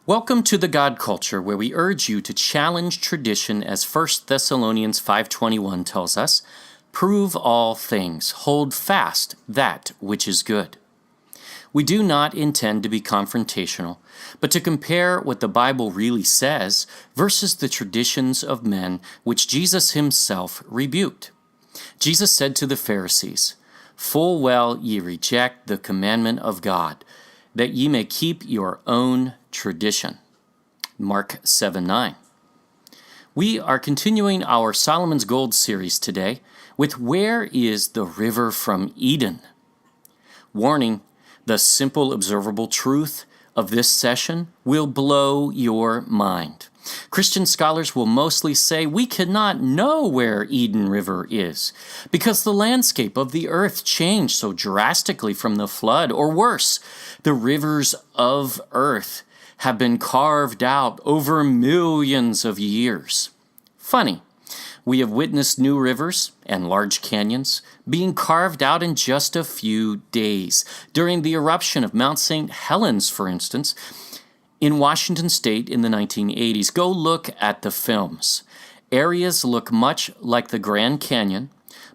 Welcome to the God Culture, where we urge you to challenge tradition as 1 Thessalonians 5:21 tells us, "Prove all things, hold fast that which is good." We do not intend to be confrontational, but to compare what the Bible really says versus the traditions of men which Jesus himself rebuked. Jesus said to the Pharisees, "Full well ye reject the commandment of God, that ye may keep your own tradition." Mark 7:9. We are continuing our Solomon's Gold series today with Where is the River from Eden? Warning, the simple observable truth of this session will blow your mind. Christian scholars will mostly say we cannot know where Eden River is because the landscape of the earth changed so drastically from the flood, or worse, the rivers of earth have been carved out over millions of years. Funny, we have witnessed new rivers and large canyons being carved out in just a few days. During the eruption of Mount St. Helens, for instance, in Washington State in the 1980s. Go look at the films. Areas look much like the Grand Canyon,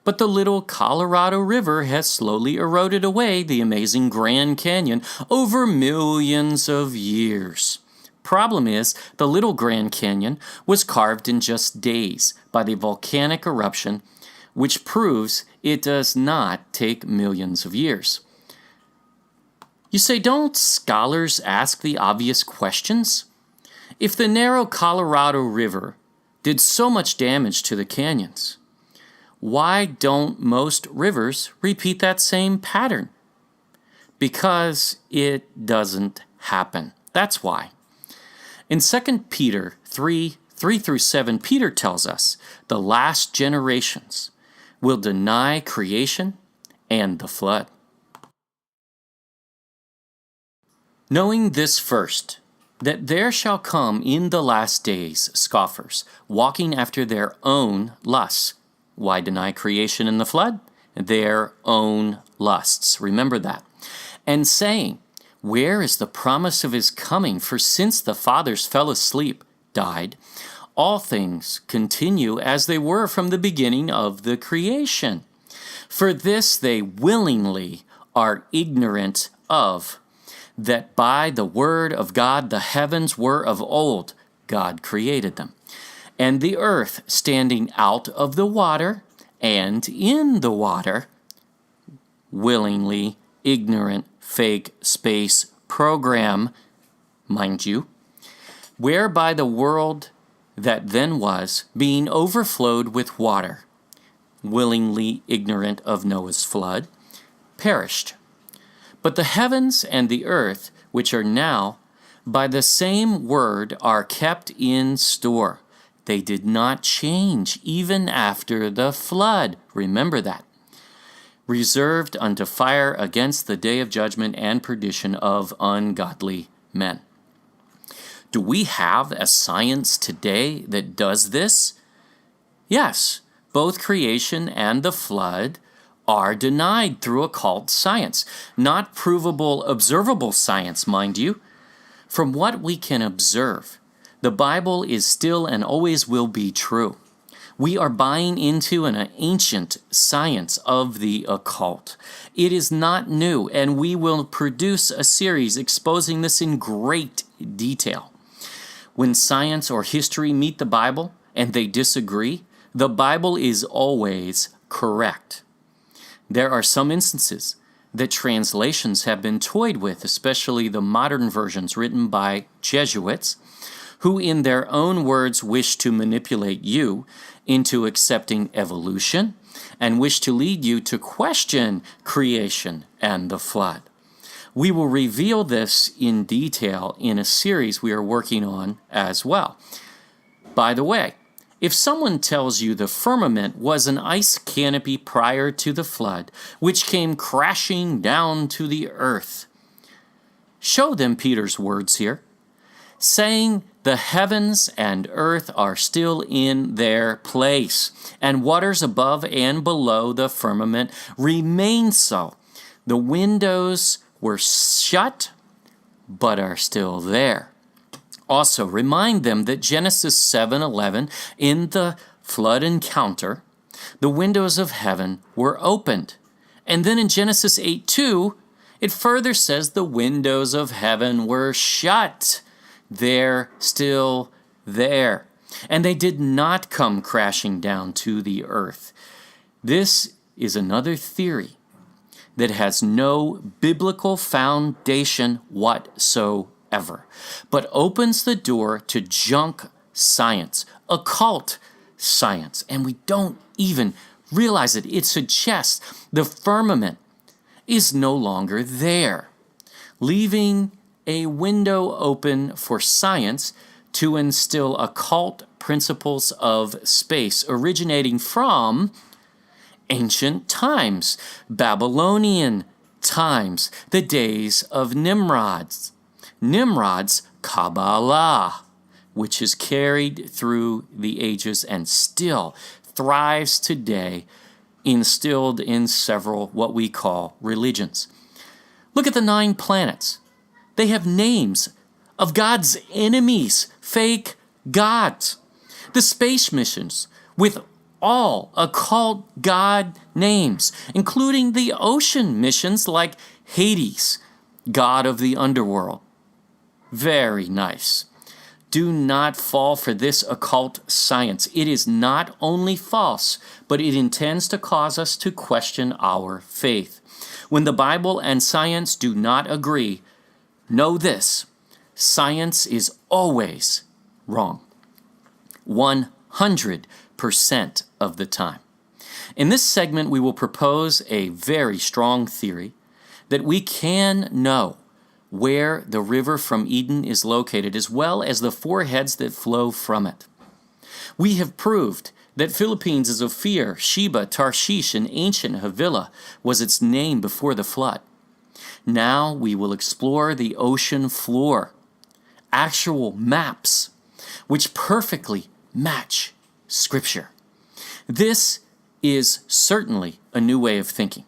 but the little Colorado River has slowly eroded away the amazing Grand Canyon over millions of years. Problem is, the little Grand Canyon was carved in just days by the volcanic eruption, which proves it does not take millions of years. You say, don't scholars ask the obvious questions? If the narrow Colorado River did so much damage to the canyons, why don't most rivers repeat that same pattern? Because it doesn't happen. That's why. In 2 Peter 3:3-7, Peter tells us the last generations will deny creation and the flood. Knowing this first, that there shall come in the last days scoffers, walking after their own lusts. Why deny creation and the flood? Their own lusts. Remember that. And saying, where is the promise of his coming? For since the fathers fell asleep, died, all things continue as they were from the beginning of the creation. For this they willingly are ignorant of, that by the word of God the heavens were of old, God created them, and the earth standing out of the water and in the water, willingly ignorant, fake space program, mind you, whereby the world that then was, being overflowed with water, willingly ignorant of Noah's flood, perished. But the heavens and the earth, which are now, by the same word are kept in store. They did not change even after the flood. Remember that. Reserved unto fire against the day of judgment and perdition of ungodly men. Do we have a science today that does this? Yes, both creation and the flood are denied through occult science, not provable, observable science, mind you. From what we can observe, the Bible is still and always will be true. We are buying into an ancient science of the occult. It is not new, and we will produce a series exposing this in great detail. When science or history meet the Bible and they disagree, the Bible is always correct. There are some instances that translations have been toyed with, especially the modern versions written by Jesuits, who in their own words wish to manipulate you into accepting evolution and wish to lead you to question creation and the flood. We will reveal this in detail in a series we are working on as well. By the way, if someone tells you the firmament was an ice canopy prior to the flood, which came crashing down to the earth, show them Peter's words here, saying the heavens and earth are still in their place, and waters above and below the firmament remain so. The windows were shut, but are still there. Also, remind them that Genesis 7:11, in the flood encounter, the windows of heaven were opened. And then in Genesis 8:2, it further says the windows of heaven were shut. They're still there. And they did not come crashing down to the earth. This is another theory that has no biblical foundation whatsoever, but opens the door to junk science, occult science, and we don't even realize it. It suggests the firmament is no longer there, leaving a window open for science to instill occult principles of space originating from ancient times, Babylonian times, the days of Nimrod's Kabbalah, which is carried through the ages and still thrives today, instilled in several what we call religions. Look at the 9 planets. They have names of God's enemies, fake gods. The space missions with all occult god names, including the ocean missions like Hades, god of the underworld. Very nice. Do not fall for this occult science. It is not only false, but it intends to cause us to question our faith. When the Bible and science do not agree, know this: science is always wrong. 100% of the time. In this segment, we will propose a very strong theory that we can know where the river from Eden is located, as well as the 4 heads that flow from it. We have proved that Philippines is Ophir, Sheba, Tarshish, and ancient Havilah was its name before the flood. Now we will explore the ocean floor, actual maps, which perfectly match Scripture. This is certainly a new way of thinking,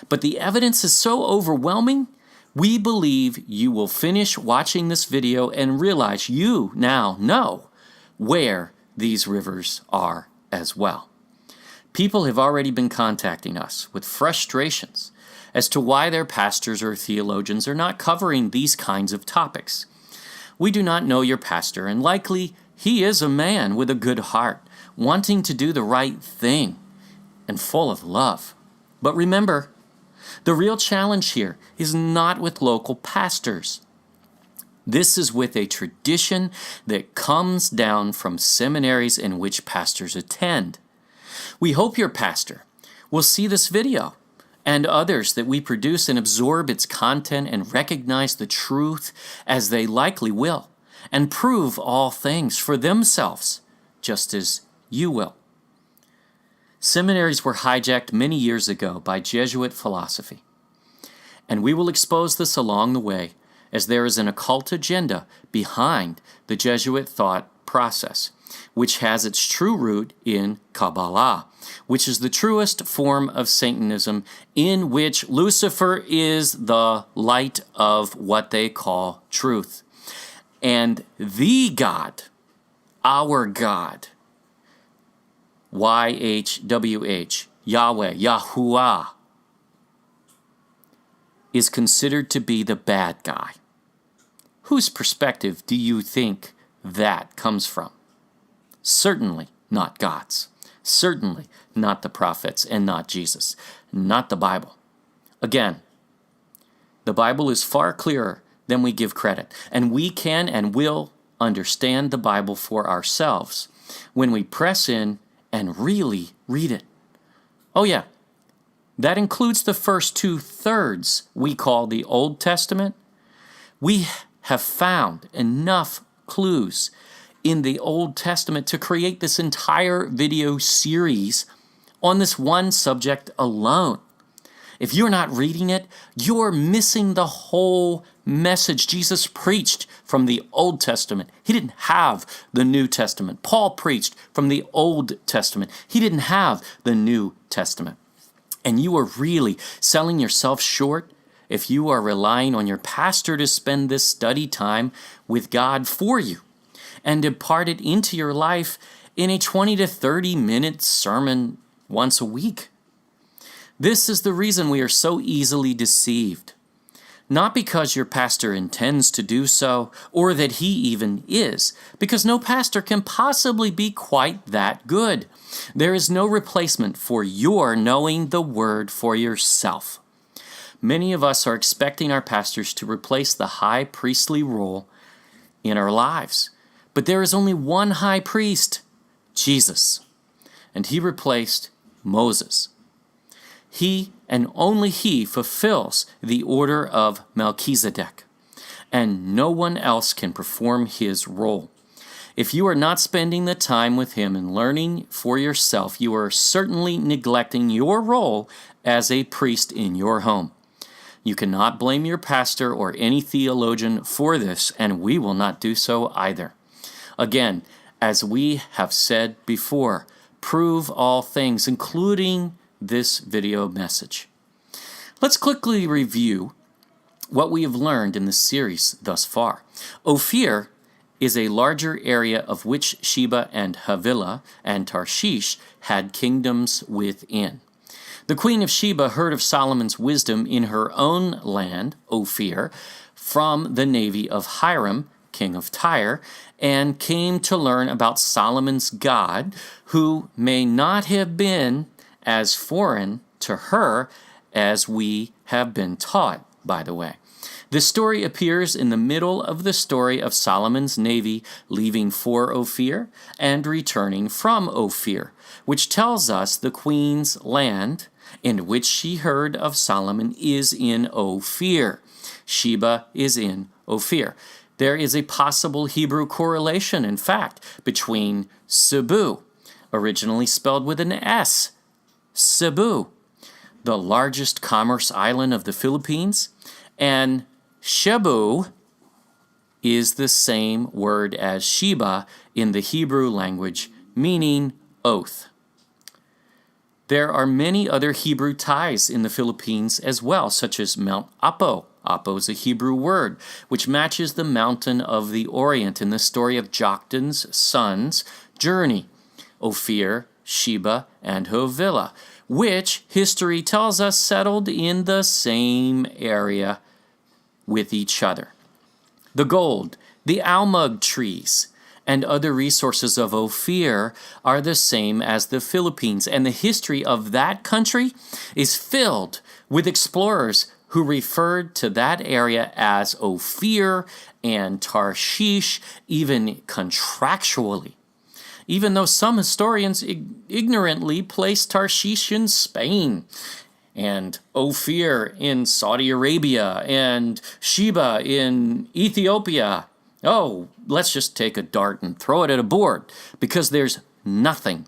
but the evidence is so overwhelming, we believe you will finish watching this video and realize you now know where these rivers are as well. People have already been contacting us with frustrations as to why their pastors or theologians are not covering these kinds of topics. We do not know your pastor, and likely he is a man with a good heart, wanting to do the right thing and full of love. But remember, the real challenge here is not with local pastors. This is with a tradition that comes down from seminaries in which pastors attend. We hope your pastor will see this video and others that we produce and absorb its content and recognize the truth as they likely will, and prove all things for themselves, just as you will. Seminaries were hijacked many years ago by Jesuit philosophy, and we will expose this along the way, as there is an occult agenda behind the Jesuit thought process, which has its true root in Kabbalah, which is the truest form of Satanism, in which Lucifer is the light of what they call truth. And the God, our God, YHWH, Yahweh, Yahuwah, is considered to be the bad guy. Whose perspective do you think that comes from? Certainly not God's. Certainly not the prophets and not Jesus. Not the Bible. Again, the Bible is far clearer than we give credit, and we can and will understand the Bible for ourselves when we press in and really read it. Oh yeah, that includes the first 2/3 we call the Old Testament. We have found enough clues in the Old Testament to create this entire video series on this one subject alone. If you're not reading it, you're missing the whole message Jesus preached from the Old Testament. He didn't have the New Testament. Paul preached from the Old Testament. He didn't have the New Testament. And you are really selling yourself short if you are relying on your pastor to spend this study time with God for you and impart it into your life in a 20 to 30 minute sermon once a week. This is the reason we are so easily deceived. Not because your pastor intends to do so, or that he even is, because no pastor can possibly be quite that good. There is no replacement for your knowing the Word for yourself. Many of us are expecting our pastors to replace the high priestly role in our lives. But there is only one high priest, Jesus, and he replaced Moses. He and only he fulfills the order of Melchizedek, and no one else can perform his role. If you are not spending the time with him and learning for yourself, you are certainly neglecting your role as a priest in your home. You cannot blame your pastor or any theologian for this, and we will not do so either. Again, as we have said before, prove all things, including this video message. Let's quickly review what we have learned in this series thus far. Ophir is a larger area of which Sheba and Havilah and Tarshish had kingdoms within. The queen of Sheba heard of Solomon's wisdom in her own land, Ophir, from the navy of Hiram, king of Tyre, and came to learn about Solomon's God, who may not have been as foreign to her as we have been taught, by the way. This story appears in the middle of the story of Solomon's navy leaving for Ophir and returning from Ophir, which tells us the queen's land in which she heard of Solomon is in Ophir. Sheba is in Ophir. There is a possible Hebrew correlation, in fact, between Cebu, originally spelled with an S, Cebu, the largest commerce island of the Philippines, and Cebu is the same word as Sheba in the Hebrew language, meaning oath. There are many other Hebrew ties in the Philippines as well, such as Mount Apo. Apo is a Hebrew word, which matches the mountain of the Orient in the story of Joktan's son's journey, Ophir, Sheba, and Havilah, which history tells us settled in the same area with each other. The gold, the almug trees, and other resources of Ophir are the same as the Philippines, and the history of that country is filled with explorers who referred to that area as Ophir and Tarshish, even contractually, even though some historians ignorantly place Tarshish in Spain, and Ophir in Saudi Arabia, and Sheba in Ethiopia. Oh, let's just take a dart and throw it at a board, because there's nothing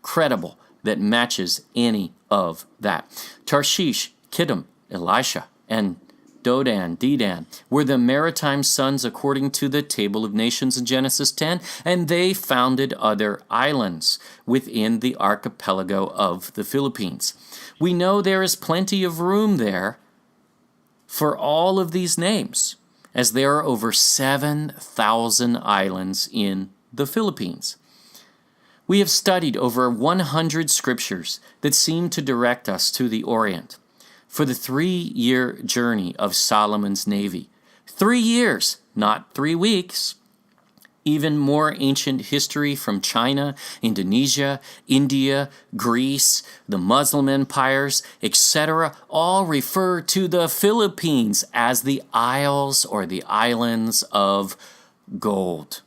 credible that matches any of that. Tarshish, Kittim, Elisha, and Dodan, Dedan were the maritime sons according to the Table of Nations in Genesis 10, and they founded other islands within the archipelago of the Philippines. We know there is plenty of room there for all of these names, as there are over 7,000 islands in the Philippines. We have studied over 100 scriptures that seem to direct us to the Orient for the 3-year journey of Solomon's navy. 3 years, not 3 weeks. Even more ancient history from China, Indonesia, India, Greece, the Muslim empires, etc., all refer to the Philippines as the Isles or the Islands of Gold.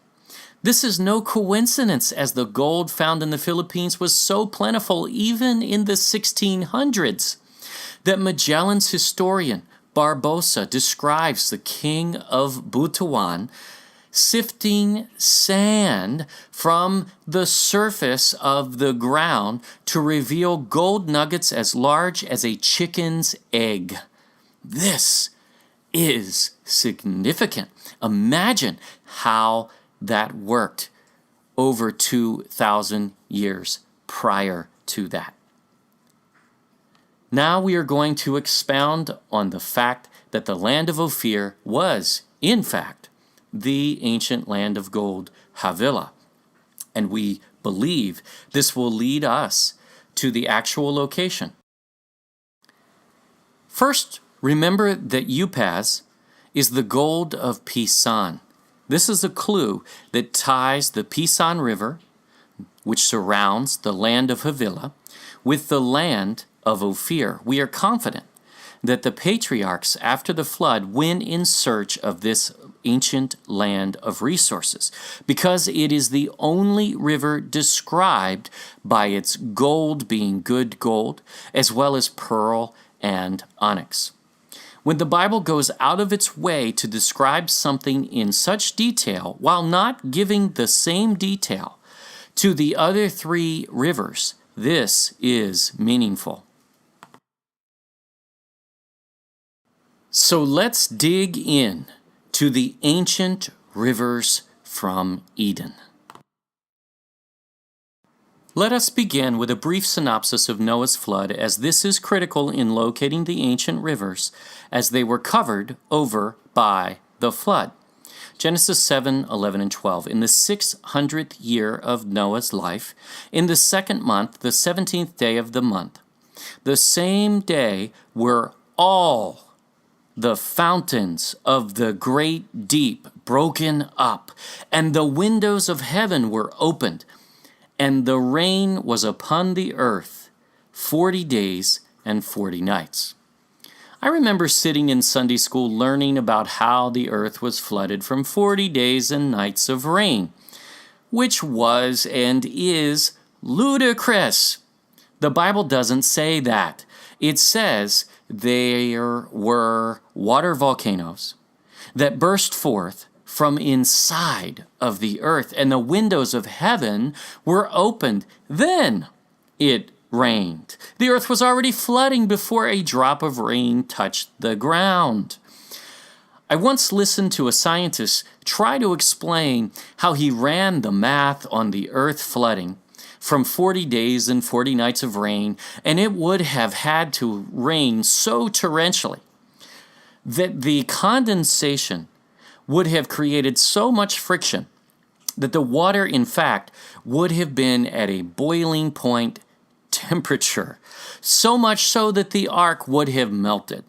This is no coincidence, as the gold found in the Philippines was so plentiful even in the 1600s that Magellan's historian Barbosa describes the king of Butuan sifting sand from the surface of the ground to reveal gold nuggets as large as a chicken's egg. This is significant. Imagine how that worked over 2,000 years prior to that. Now we are going to expound on the fact that the land of Ophir was, in fact, the ancient land of gold, Havilah. And we believe this will lead us to the actual location. First, remember that Upaz is the gold of Pisan. This is a clue that ties the Pisan River, which surrounds the land of Havilah, with the land of Ophir. We are confident that the patriarchs after the flood went in search of this ancient land of resources because it is the only river described by its gold being good gold, as well as pearl and onyx. When the Bible goes out of its way to describe something in such detail while not giving the same detail to the other three rivers, this is meaningful. So let's dig in to the ancient rivers from Eden. Let us begin with a brief synopsis of Noah's flood, as this is critical in locating the ancient rivers as they were covered over by the flood. Genesis 7, 11, and 12. In the 600th year of Noah's life, in the second month, the 17th day of the month, the same day were all the fountains of the great deep broken up, and the windows of heaven were opened, and the rain was upon the earth 40 days and 40 nights. I remember sitting in Sunday school learning about how the earth was flooded from 40 days and nights of rain, which was and is ludicrous. The Bible doesn't say that. It says there were water volcanoes that burst forth from inside of the earth, and the windows of heaven were opened. Then it rained. The earth was already flooding before a drop of rain touched the ground. I once listened to a scientist try to explain how he ran the math on the earth flooding from 40 days and 40 nights of rain, and it would have had to rain so torrentially that the condensation would have created so much friction that the water, in fact, would have been at a boiling point temperature, so much so that the ark would have melted.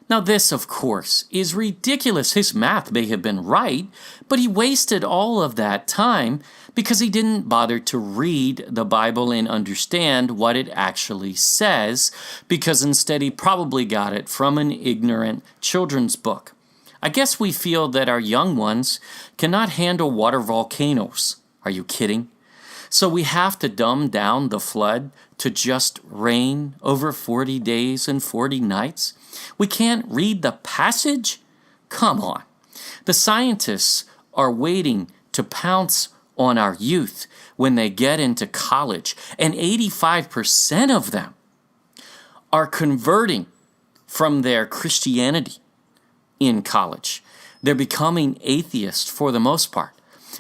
Now this, of course, is ridiculous. His math may have been right, but he wasted all of that time because he didn't bother to read the Bible and understand what it actually says, because instead he probably got it from an ignorant children's book. I guess we feel that our young ones cannot handle water volcanoes. Are you kidding? So we have to dumb down the flood to just rain over 40 days and 40 nights? We can't read the passage? Come on. The scientists are waiting to pounce on our youth when they get into college, and 85% of them are converting from their Christianity in college. They're becoming atheists for the most part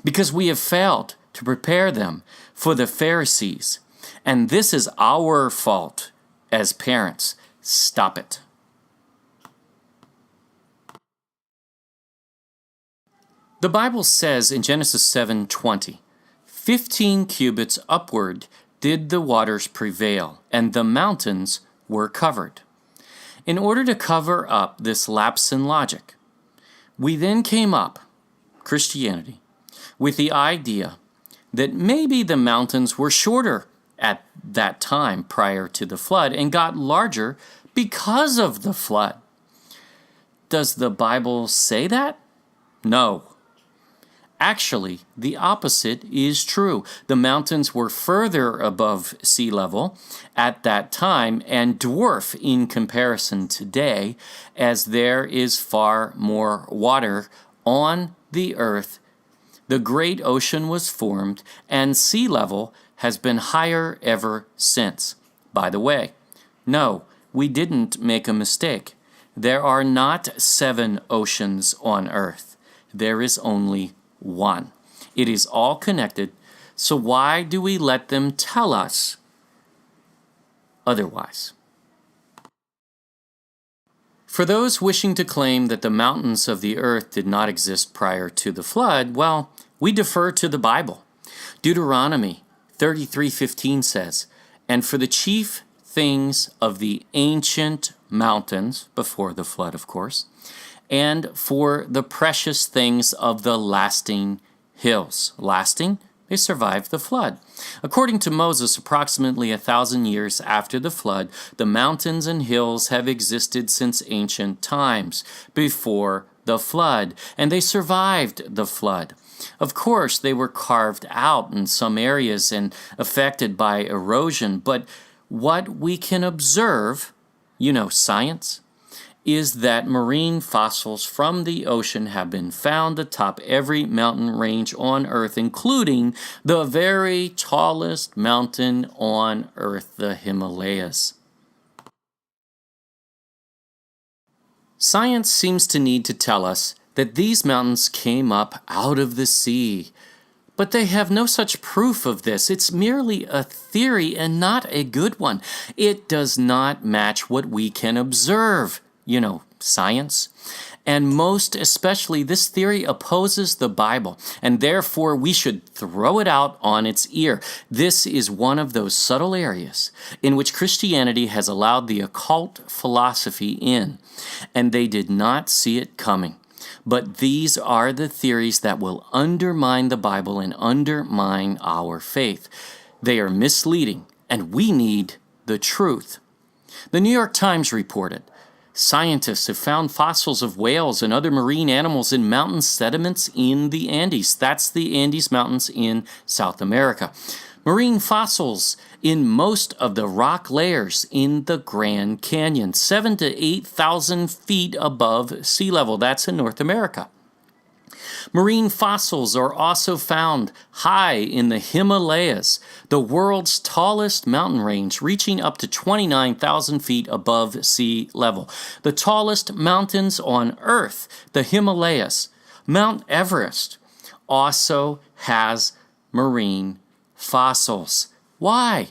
because we have failed to prepare them for the Pharisees. And this is our fault as parents. Stop it. The Bible says in Genesis 7:20, 15 cubits upward did the waters prevail, and the mountains were covered. In order to cover up this lapse in logic, we then came up, Christianity, with the idea that maybe the mountains were shorter at that time prior to the flood and got larger because of the flood. Does the Bible say that? No. Actually, the opposite is true. The mountains were further above sea level at that time and dwarf in comparison today, as there is far more water on the earth. The great ocean was formed, and sea level has been higher ever since. By the way, no, we didn't make a mistake. There are not 7 oceans on earth. There is only one. It is all connected, so why do we let them tell us otherwise? For those wishing to claim that the mountains of the earth did not exist prior to the flood, well, we defer to the Bible. Deuteronomy 33:15 says, "And for the chief things of the ancient mountains," before the flood, of course, "and for the precious things of the lasting hills." Lasting? They survived the flood. According to Moses, approximately 1,000 years after the flood, the mountains and hills have existed since ancient times, before the flood, and they survived the flood. Of course, they were carved out in some areas and affected by erosion, but what we can observe, science, is that marine fossils from the ocean have been found atop every mountain range on Earth, including the very tallest mountain on Earth, the Himalayas. Science seems to need to tell us that these mountains came up out of the sea, but they have no such proof of this. It's merely a theory and not a good one. It does not match what we can observe. Science. And most especially, this theory opposes the Bible, and therefore we should throw it out on its ear. This is one of those subtle areas in which Christianity has allowed the occult philosophy in, and they did not see it coming. But these are the theories that will undermine the Bible and undermine our faith. They are misleading, and we need the truth. The New York Times reported, "Scientists have found fossils of whales and other marine animals in mountain sediments in the Andes." That's the Andes Mountains in South America. Marine fossils in most of the rock layers in the Grand Canyon, 7,000 to 8,000 feet above sea level. That's in North America. Marine fossils are also found high in the Himalayas, the world's tallest mountain range, reaching up to 29,000 feet above sea level. The tallest mountains on Earth, the Himalayas. Mount Everest also has marine fossils. Why?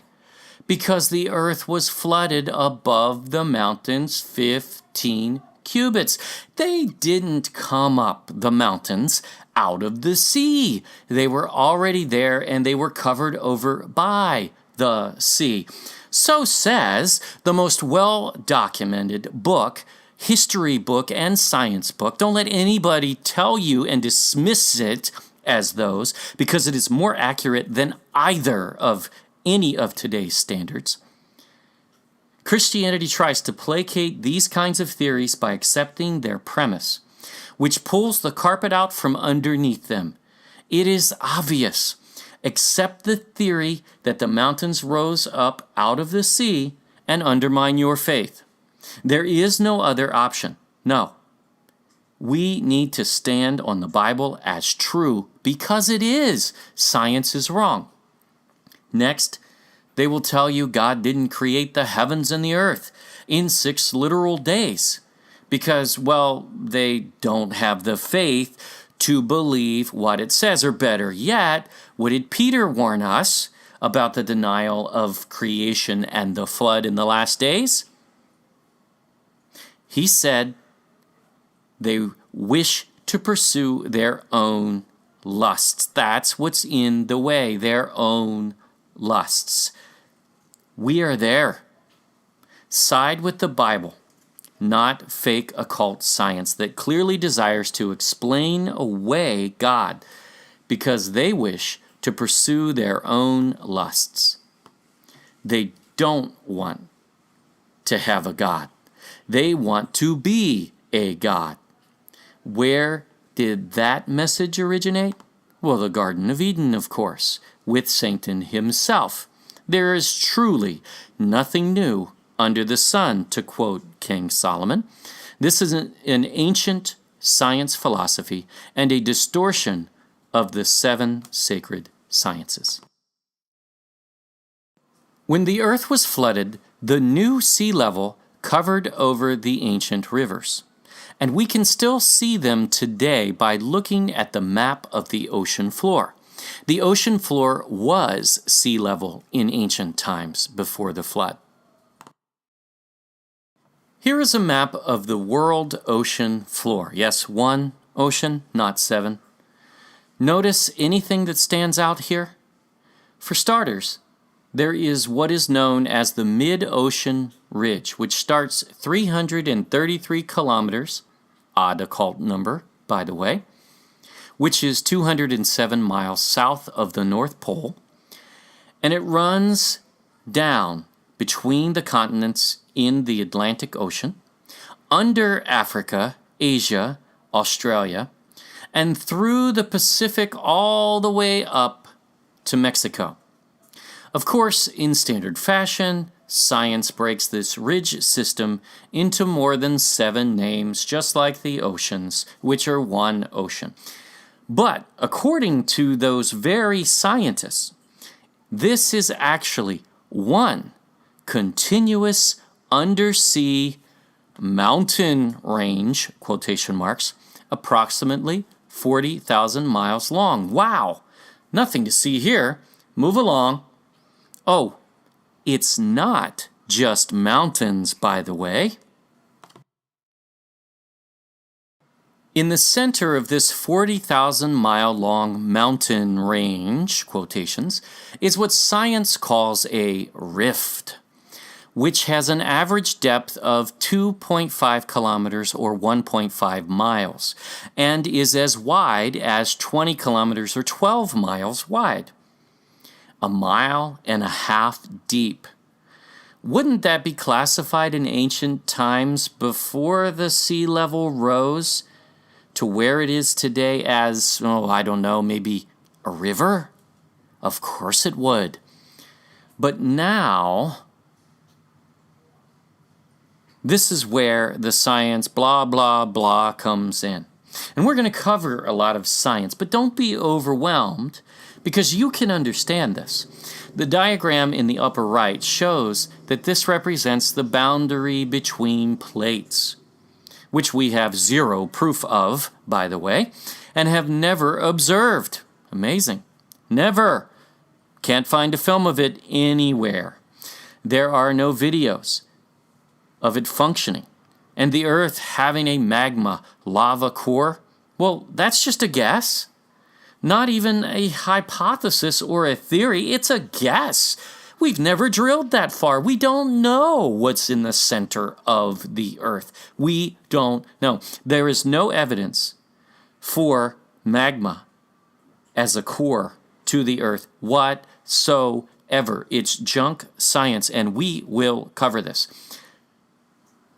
Because the Earth was flooded above the mountains 15 cubits. They didn't come up the mountains out of the sea. They were already there and they were covered over by the sea. So says the most well-documented book, history book, and science book. Don't let anybody tell you and dismiss it as those, because it is more accurate than either of any of today's standards. Christianity tries to placate these kinds of theories by accepting their premise, which pulls the carpet out from underneath them. It is obvious. Accept the theory that the mountains rose up out of the sea and undermine your faith. There is no other option. No. We need to stand on the Bible as true because it is. Science is wrong. Next, they will tell you God didn't create the heavens and the earth in 6 literal days because, well, they don't have the faith to believe what it says. Or better yet, what did Peter warn us about the denial of creation and the flood in the last days? He said they wish to pursue their own lusts. That's what's in the way, their own lusts. We are there. Side with the Bible, not fake occult science that clearly desires to explain away God because they wish to pursue their own lusts. They don't want to have a God. They want to be a God. Where did that message originate? Well, the Garden of Eden, of course, with Satan himself. There is truly nothing new under the sun, to quote King Solomon. This is an ancient science philosophy and a distortion of the 7 sacred sciences. When the earth was flooded, the new sea level covered over the ancient rivers. And we can still see them today by looking at the map of the ocean floor. The ocean floor was sea level in ancient times before the flood. Here is a map of the world ocean floor. Yes, one ocean, not seven. Notice anything that stands out here? For starters, there is what is known as the mid-ocean ridge, which starts 333 kilometers, odd occult number, by the way, which is 207 miles south of the North Pole, and it runs down between the continents in the Atlantic Ocean, under Africa, Asia, Australia, and through the Pacific all the way up to Mexico. Of course, in standard fashion, science breaks this ridge system into more than 7 names, just like the oceans, which are one ocean. But according to those very scientists, this is actually one continuous undersea mountain range, quotation marks, approximately 40,000 miles long. Wow! Nothing to see here. Move along. Oh, it's not just mountains, by the way. In the center of this 40,000-mile-long mountain range, quotations, is what science calls a rift, which has an average depth of 2.5 kilometers or 1.5 miles, and is as wide as 20 kilometers or 12 miles wide. 1.5 miles deep. Wouldn't that be classified in ancient times before the sea level rose to where it is today as, maybe a river? Of course it would. But now, this is where the science blah, blah, blah comes in. And we're going to cover a lot of science, but don't be overwhelmed because you can understand this. The diagram in the upper right shows that this represents the boundary between plates, which we have zero proof of, by the way, and have never observed. Amazing. Never. Can't find a film of it anywhere. There are no videos of it functioning. And the Earth having a magma lava core, well, that's just a guess. Not even a hypothesis or a theory, it's a guess. We've never drilled that far. We don't know what's in the center of the Earth. We don't know. There is no evidence for magma as a core to the Earth whatsoever. It's junk science, and we will cover this.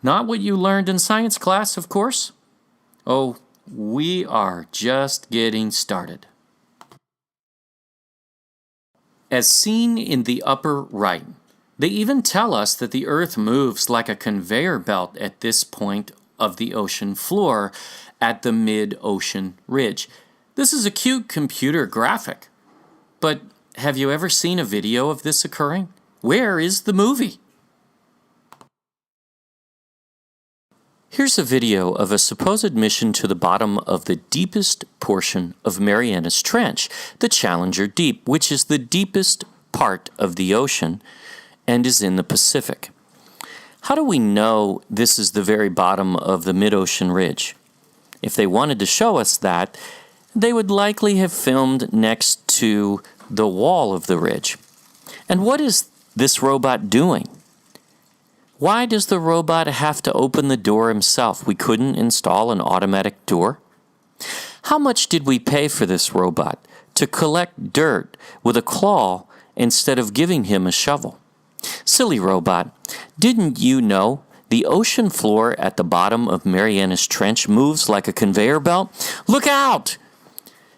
Not what you learned in science class, of course. Oh, we are just getting started. As seen in the upper right, they even tell us that the Earth moves like a conveyor belt at this point of the ocean floor at the mid-ocean ridge. This is a cute computer graphic, but have you ever seen a video of this occurring? Where is the movie? Here's a video of a supposed mission to the bottom of the deepest portion of Marianas Trench, the Challenger Deep, which is the deepest part of the ocean and is in the Pacific. How do we know this is the very bottom of the mid-ocean ridge? If they wanted to show us that, they would likely have filmed next to the wall of the ridge. And what is this robot doing? Why does the robot have to open the door himself? We couldn't install an automatic door? How much did we pay for this robot to collect dirt with a claw instead of giving him a shovel? Silly robot, didn't you know the ocean floor at the bottom of Marianas Trench moves like a conveyor belt? Look out!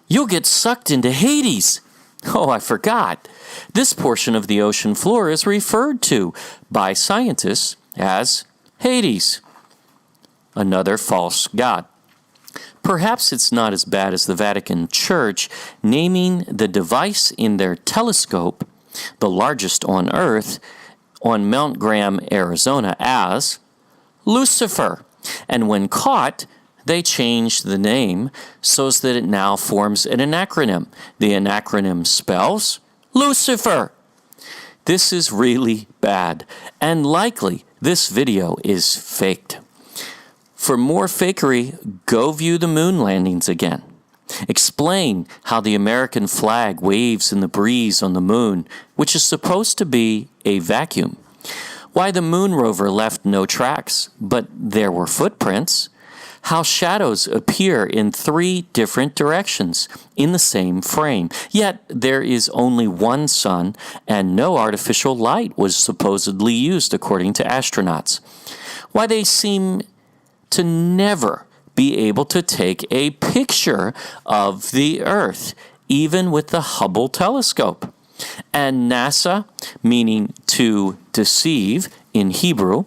You'll get sucked into Hades. Oh, I forgot. This portion of the ocean floor is referred to by scientists as Hades, another false god. Perhaps it's not as bad as the Vatican Church naming the device in their telescope, the largest on Earth, on Mount Graham, Arizona, as Lucifer. And when caught, they changed the name so that it now forms an acronym. The acronym spells Lucifer. This is really bad and likely This video is faked. For more fakery, go view the moon landings again. Explain how the American flag waves in the breeze on the moon, which is supposed to be a vacuum. Why the moon rover left no tracks, but there were footprints. How shadows appear in 3 different directions in the same frame. Yet there is only one sun and no artificial light was supposedly used according to astronauts. Why they seem to never be able to take a picture of the Earth, even with the Hubble telescope. And NASA, meaning to deceive in Hebrew,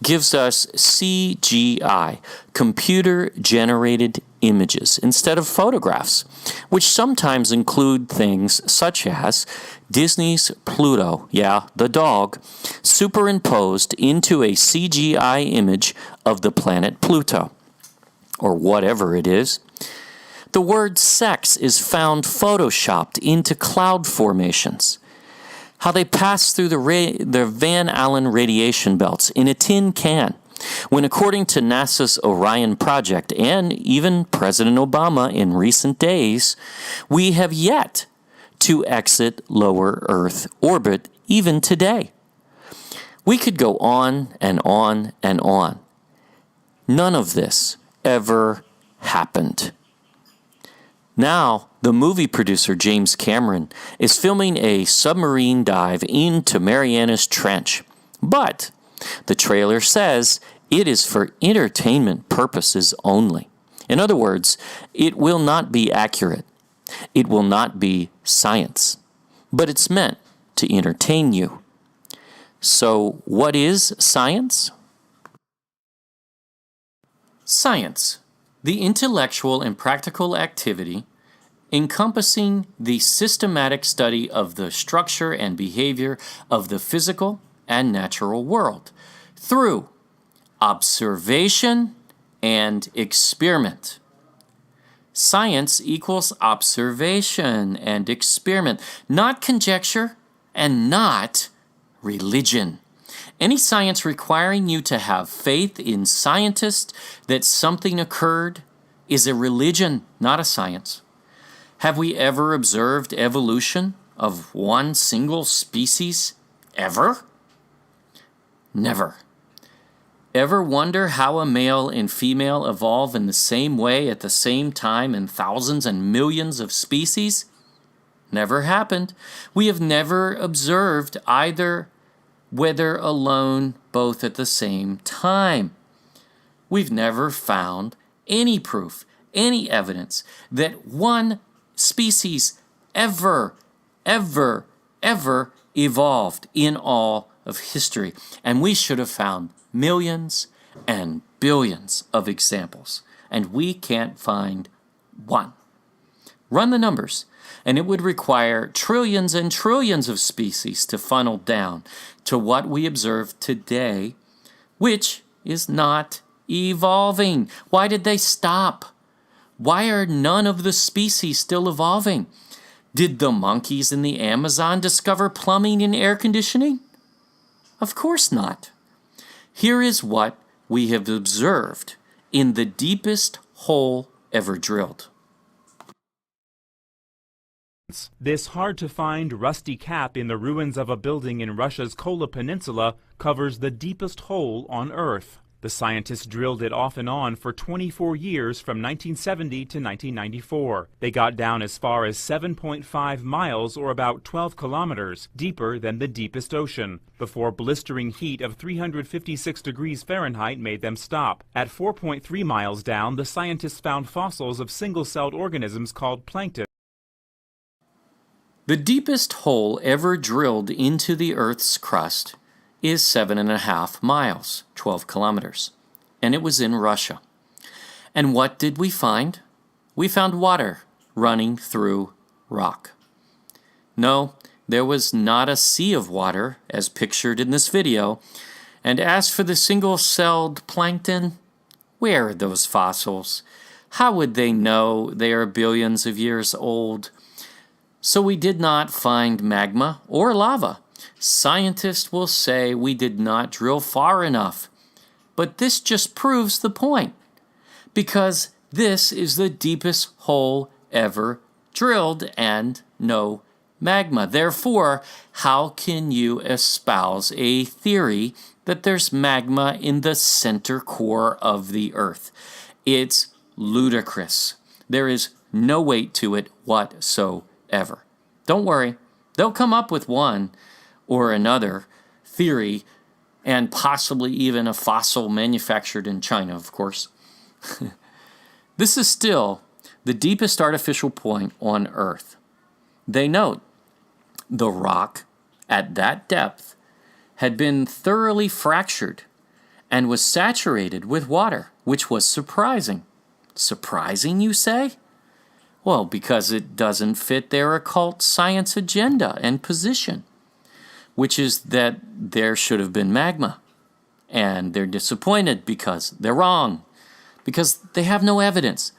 gives us CGI, computer-generated images, instead of photographs, which sometimes include things such as Disney's Pluto, yeah, the dog, superimposed into a CGI image of the planet Pluto, or whatever it is. The word sex is found photoshopped into cloud formations. How they pass through the Van Allen radiation belts in a tin can, when according to NASA's Orion project and even President Obama in recent days, we have yet to exit lower Earth orbit even today. We could go on and on and on. None of this ever happened. Now, the movie producer James Cameron is filming a submarine dive into Marianas Trench, but the trailer says it is for entertainment purposes only. In other words, it will not be accurate. It will not be science, but it's meant to entertain you. So, what is science? Science, the intellectual and practical activity encompassing the systematic study of the structure and behavior of the physical and natural world through observation and experiment. Science equals observation and experiment, not conjecture and not religion. Any science requiring you to have faith in scientists that something occurred is a religion, not a science. Have we ever observed evolution of one single species? Ever? Never. Ever wonder how a male and female evolve in the same way at the same time in thousands and millions of species? Never happened. We have never observed either, whether alone, both at the same time. We've never found any proof, any evidence that one species ever evolved in all of history. And we should have found millions and billions of examples. And we can't find one. Run the numbers, and it would require trillions and trillions of species to funnel down to what we observe today, which is not evolving. Why did they stop? Why are none of the species still evolving? Did the monkeys in the Amazon discover plumbing and air conditioning? Of course not. Here is what we have observed in the deepest hole ever drilled. This hard-to-find rusty cap in the ruins of a building in Russia's Kola Peninsula covers the deepest hole on Earth. The scientists drilled it off and on for 24 years from 1970 to 1994. They got down as far as 7.5 miles or about 12 kilometers deeper than the deepest ocean before blistering heat of 356 degrees Fahrenheit made them stop. At 4.3 miles down, the scientists found fossils of single-celled organisms called plankton. The deepest hole ever drilled into the Earth's crust is 7.5 miles, 12 kilometers, and it was in Russia. And what did we find? We found water running through rock. No, there was not a sea of water, as pictured in this video, and as for the single-celled plankton, where are those fossils? How would they know they are billions of years old? So we did not find magma or lava. Scientists will say we did not drill far enough, but this just proves the point, because this is the deepest hole ever drilled and no magma. Therefore, how can you espouse a theory that there's magma in the center core of the Earth? It's ludicrous. There is no weight to it whatsoever. Don't worry, they'll come up with one or another theory, and possibly even a fossil manufactured in China, of course. This is still the deepest artificial point on Earth. They note the rock at that depth had been thoroughly fractured and was saturated with water, which was surprising. Surprising, you say? Well, because it doesn't fit their occult science agenda and position, which is that there should have been magma. And they're disappointed because they're wrong, because they have no evidence.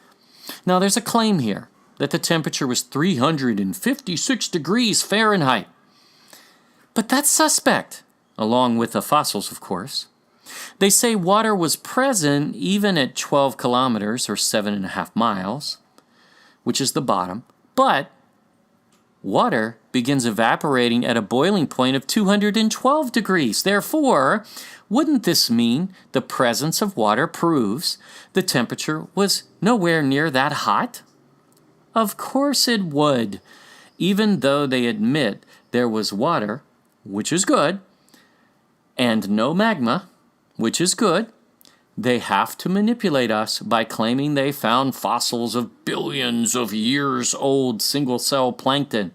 Now, there's a claim here that the temperature was 356 degrees Fahrenheit. But that's suspect, along with the fossils, of course. They say water was present even at 12 kilometers or 7.5 miles, which is the bottom, but water begins evaporating at a boiling point of 212 degrees. Therefore, wouldn't this mean the presence of water proves the temperature was nowhere near that hot? Of course it would. Even though they admit there was water, which is good, and no magma, which is good, they have to manipulate us by claiming they found fossils of billions of years old single-cell plankton.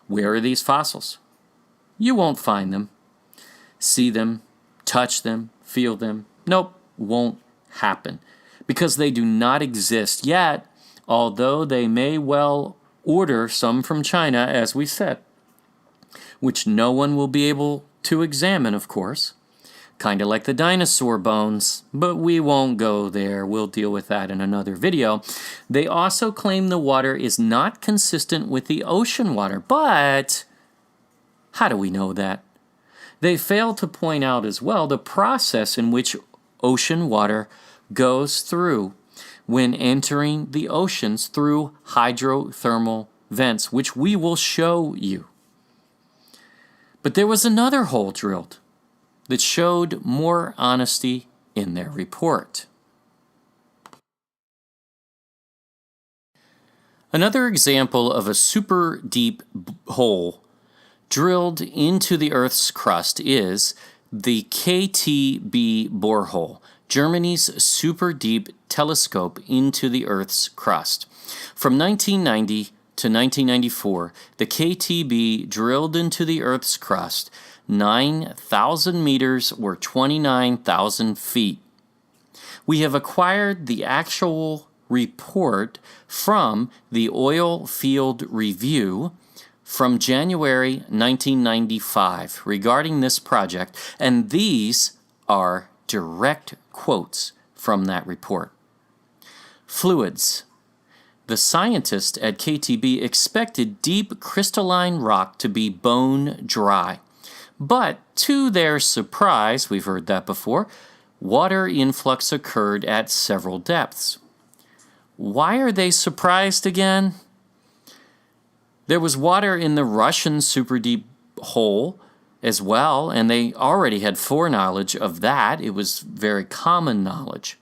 Where are these fossils? You won't find them. See them, touch them, feel them. Nope, won't happen. Because they do not exist yet, although they may well order some from China, as we said, which no one will be able to examine, of course. Kind of like the dinosaur bones, but we won't go there. We'll deal with that in another video. They also claim the water is not consistent with the ocean water, but how do we know that? They fail to point out as well the process in which ocean water goes through when entering the oceans through hydrothermal vents, which we will show you. But there was another hole drilled that showed more honesty in their report. Another example of a super deep hole drilled into the Earth's crust is the KTB borehole, Germany's super deep telescope into the Earth's crust. From 1990 to 1994, the KTB drilled into the Earth's crust 9,000 meters or 29,000 feet. We have acquired the actual report from the Oil Field Review from January 1995 regarding this project, and these are direct quotes from that report. Fluids. The scientists at KTB expected deep crystalline rock to be bone dry. But to their surprise, we've heard that before, water influx occurred at several depths. Why are they surprised again? There was water in the Russian super deep hole as well, and they already had foreknowledge of that. It was very common knowledge.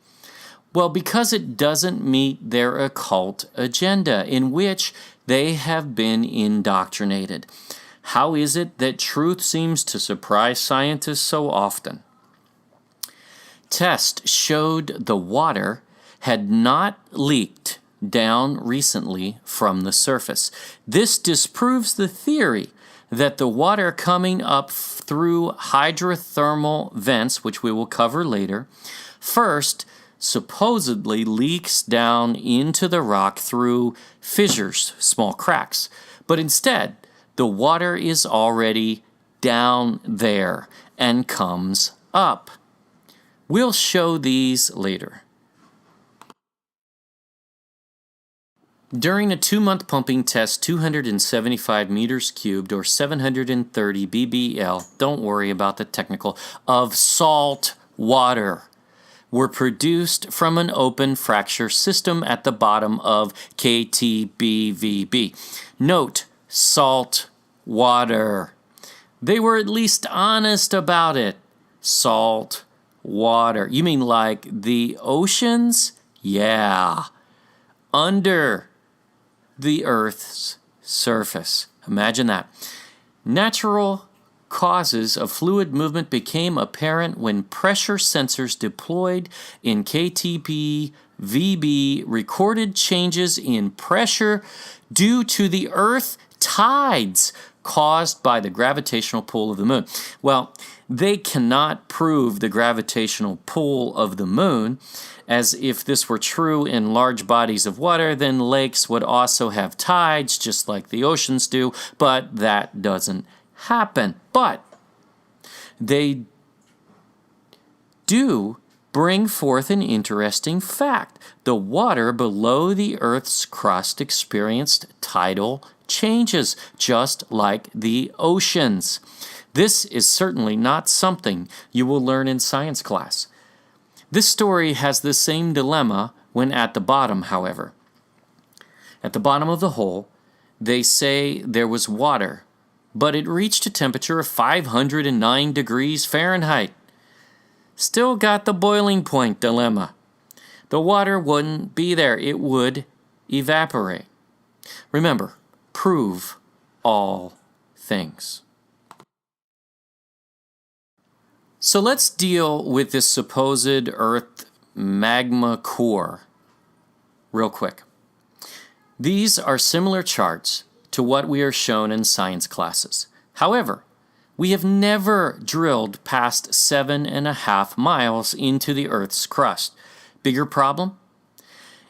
Well, because it doesn't meet their occult agenda in which they have been indoctrinated. How is it that truth seems to surprise scientists so often? Tests showed the water had not leaked down recently from the surface. This disproves the theory that the water coming up through hydrothermal vents, which we will cover later, first supposedly leaks down into the rock through fissures, small cracks, but instead the water is already down there and comes up. We'll show these later. During a 2-month pumping test, 275 meters cubed or 730 bbl, don't worry about the technical, of salt water were produced from an open fracture system at the bottom of KTBVB. Note, salt water. They were at least honest about it. Salt water. You mean like the oceans? Yeah. Under the Earth's surface. Imagine that. Natural causes of fluid movement became apparent when pressure sensors deployed in KTBVB recorded changes in pressure due to the Earth tides caused by the gravitational pull of the moon. Well, they cannot prove the gravitational pull of the moon, as if this were true in large bodies of water, then lakes would also have tides, just like the oceans do, but that doesn't happen. But they do bring forth an interesting fact. The water below the Earth's crust experienced tidal changes, just like the oceans. This is certainly not something you will learn in science class. This story has the same dilemma when at the bottom, however. At the bottom of the hole, they say there was water, but it reached a temperature of 509 degrees Fahrenheit. Still got the boiling point dilemma. The water wouldn't be there. It would evaporate. Remember, prove all things. So let's deal with this supposed Earth magma core real quick. These are similar charts to what we are shown in science classes. However, we have never drilled past 7.5 miles into the Earth's crust. Bigger problem?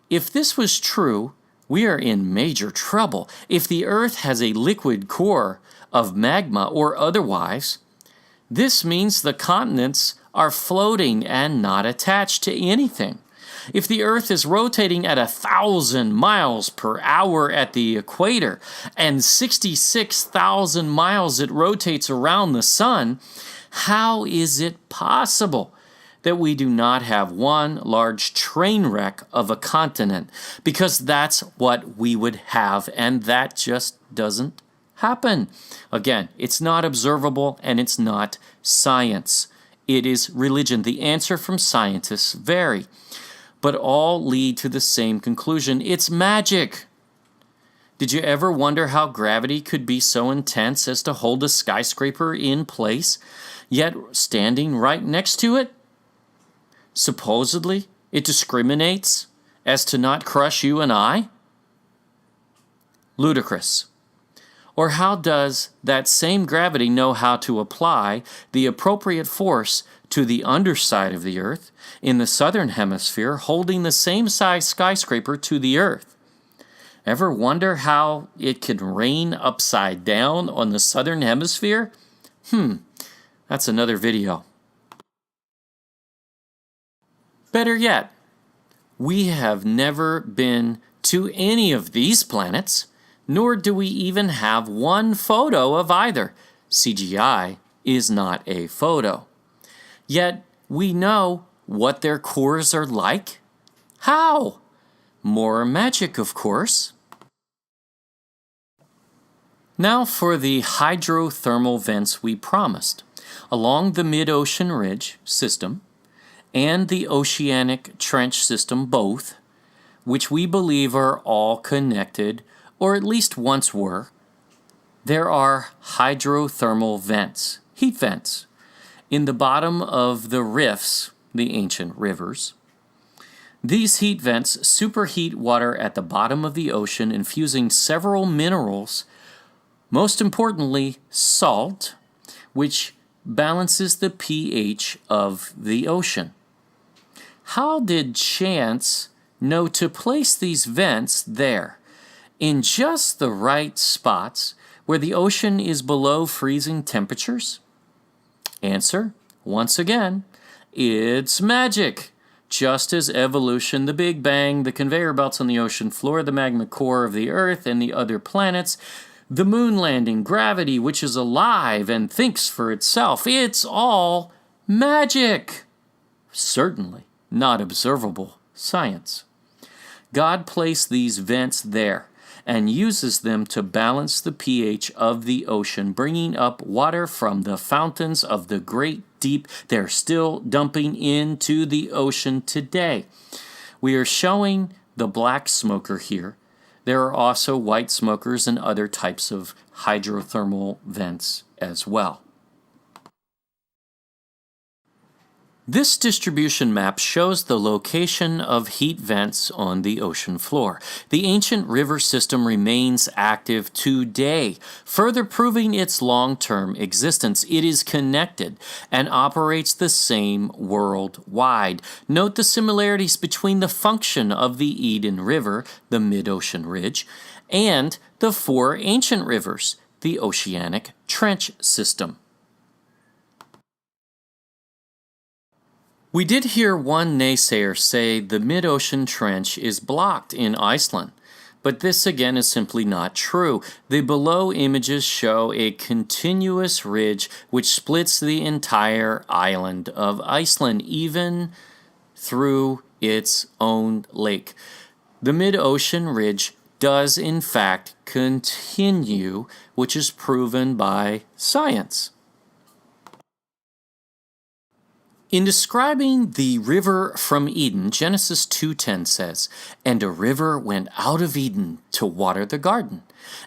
If this was true, we are in major trouble. If the Earth has a liquid core of magma or otherwise, this means the continents are floating and not attached to anything. If the Earth is rotating at 1,000 miles per hour at the equator and 66,000 miles it rotates around the sun, how is it possible that we do not have one large train wreck of a continent? Because that's what we would have, and that just doesn't happen. Again, it's not observable and it's not science. It is religion. The answer from scientists vary, but all lead to the same conclusion. It's magic. Did you ever wonder how gravity could be so intense as to hold a skyscraper in place, yet standing right next to it? Supposedly, it discriminates as to not crush you and I? Ludicrous. Or how does that same gravity know how to apply the appropriate force to the underside of the Earth in the southern hemisphere, holding the same size skyscraper to the Earth? Ever wonder how it can rain upside down on the southern hemisphere? That's another video. Better yet, we have never been to any of these planets, nor do we even have one photo of either. CGI is not a photo. Yet we know what their cores are like. How? More magic, of course. Now for the hydrothermal vents we promised. Along the mid-ocean ridge system and the oceanic trench system both, which we believe are all connected, or at least once were, there are hydrothermal vents, heat vents, in the bottom of the rifts, the ancient rivers. These heat vents superheat water at the bottom of the ocean, infusing several minerals, most importantly salt, which balances the pH of the ocean. How did chance know to place these vents there, in just the right spots where the ocean is below freezing temperatures? Answer, once again, it's magic. Just as evolution, the Big Bang, the conveyor belts on the ocean floor, the magma core of the Earth and the other planets, the moon landing, gravity, which is alive and thinks for itself, it's all magic. Certainly not observable science. God placed these vents there and uses them to balance the pH of the ocean, bringing up water from the fountains of the great deep. They're still dumping into the ocean today. We are showing the black smoker here. There are also white smokers and other types of hydrothermal vents as well. This distribution map shows the location of heat vents on the ocean floor. The ancient river system remains active today, further proving its long-term existence. It is connected and operates the same worldwide. Note the similarities between the function of the Eden River, the mid-ocean ridge, and the four ancient rivers, the oceanic trench system. We did hear one naysayer say the mid-ocean trench is blocked in Iceland, but this again is simply not true. The below images show a continuous ridge which splits the entire island of Iceland, even through its own lake. The mid-ocean ridge does in fact continue, which is proven by science. In describing the river from Eden, Genesis 2:10 says, "And a river went out of Eden to water the garden,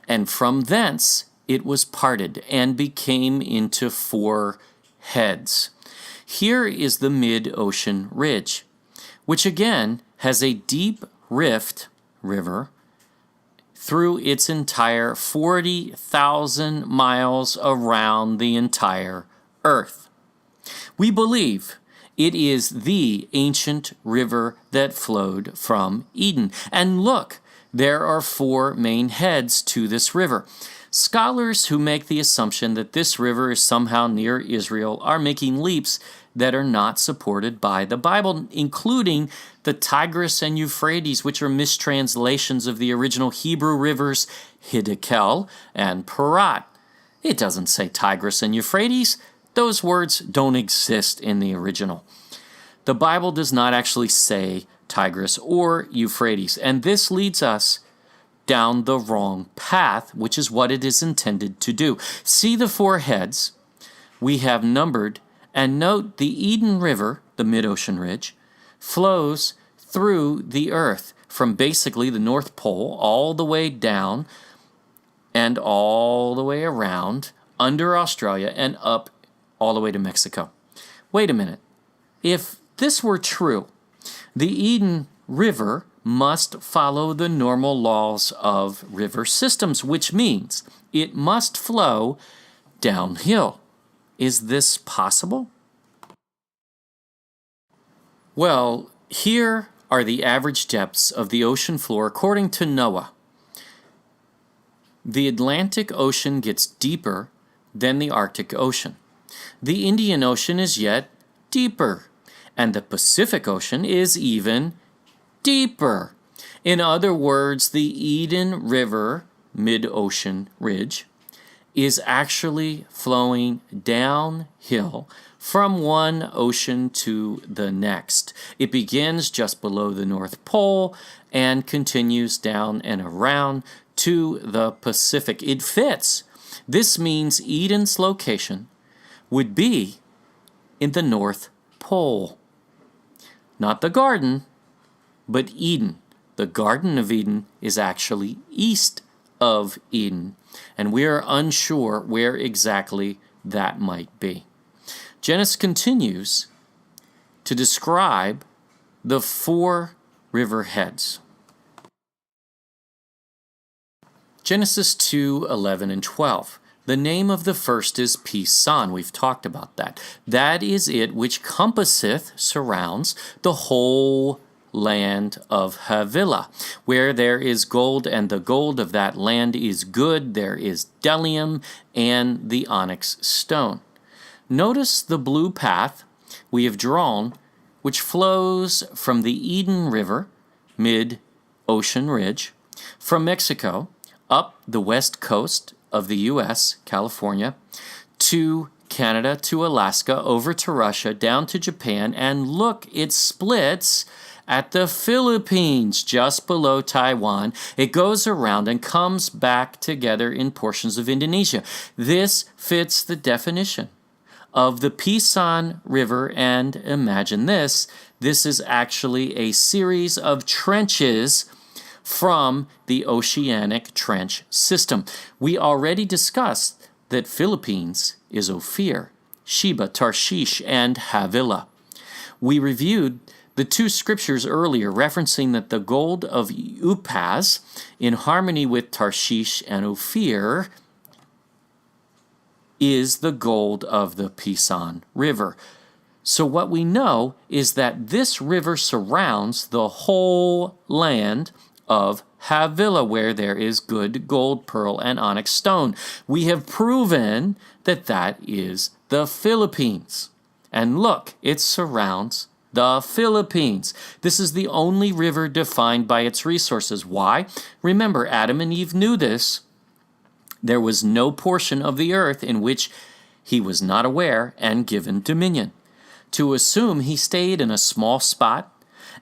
and from thence it was parted and became into four heads." Here is the mid-ocean ridge, which again has a deep rift river through its entire 40,000 miles around the entire earth. We believe it is the ancient river that flowed from Eden. And look, there are four main heads to this river. Scholars who make the assumption that this river is somehow near Israel are making leaps that are not supported by the Bible, including the Tigris and Euphrates, which are mistranslations of the original Hebrew rivers Hiddekel and Parat. It doesn't say Tigris and Euphrates. Those words don't exist in the original. The Bible does not actually say Tigris or Euphrates, and this leads us down the wrong path, which is what it is intended to do. See the four heads we have numbered, and note the Eden River, the mid-ocean ridge, flows through the earth from basically the North Pole all the way down and all the way around under Australia and up all the way to Mexico. Wait a minute. If this were true, the Eden River must follow the normal laws of river systems, which means it must flow downhill. Is this possible? Well, here are the average depths of the ocean floor according to NOAA. The Atlantic Ocean gets deeper than the Arctic Ocean. The Indian Ocean is yet deeper, and the Pacific Ocean is even deeper. In other words, the Eden River mid-ocean ridge is actually flowing downhill from one ocean to the next. It begins just below the North Pole and continues down and around to the Pacific. It fits. This means Eden's location would be in the North Pole. Not the garden, but Eden. The Garden of Eden is actually east of Eden, and we are unsure where exactly that might be. Genesis continues to describe the four river heads. Genesis 2:11 and 12. The name of the first is Pison. We've talked about that. That is it which compasseth, surrounds, the whole land of Havilah, where there is gold, and the gold of that land is good. There is bdellium and the onyx stone. Notice the blue path we have drawn which flows from the Eden River, mid-ocean ridge, from Mexico up the west coast of the U.S., California, to Canada, to Alaska, over to Russia, down to Japan, and look, it splits at the Philippines, just below Taiwan. It goes around and comes back together in portions of Indonesia. This fits the definition of the Pisan River, and imagine this is actually a series of trenches from the oceanic trench system. We already discussed that Philippines is Ophir, Sheba, Tarshish, and Havilah. We reviewed the two scriptures earlier referencing that the gold of Upaz, in harmony with Tarshish and Ophir, is the gold of the Pisan River. So what we know is that this river surrounds the whole land of Havilah, where there is good gold, pearl, and onyx stone. We have proven that that is the Philippines. And look, it surrounds the Philippines. This is the only river defined by its resources. Why? Remember, Adam and Eve knew this. There was no portion of the earth in which he was not aware and given dominion. To assume he stayed in a small spot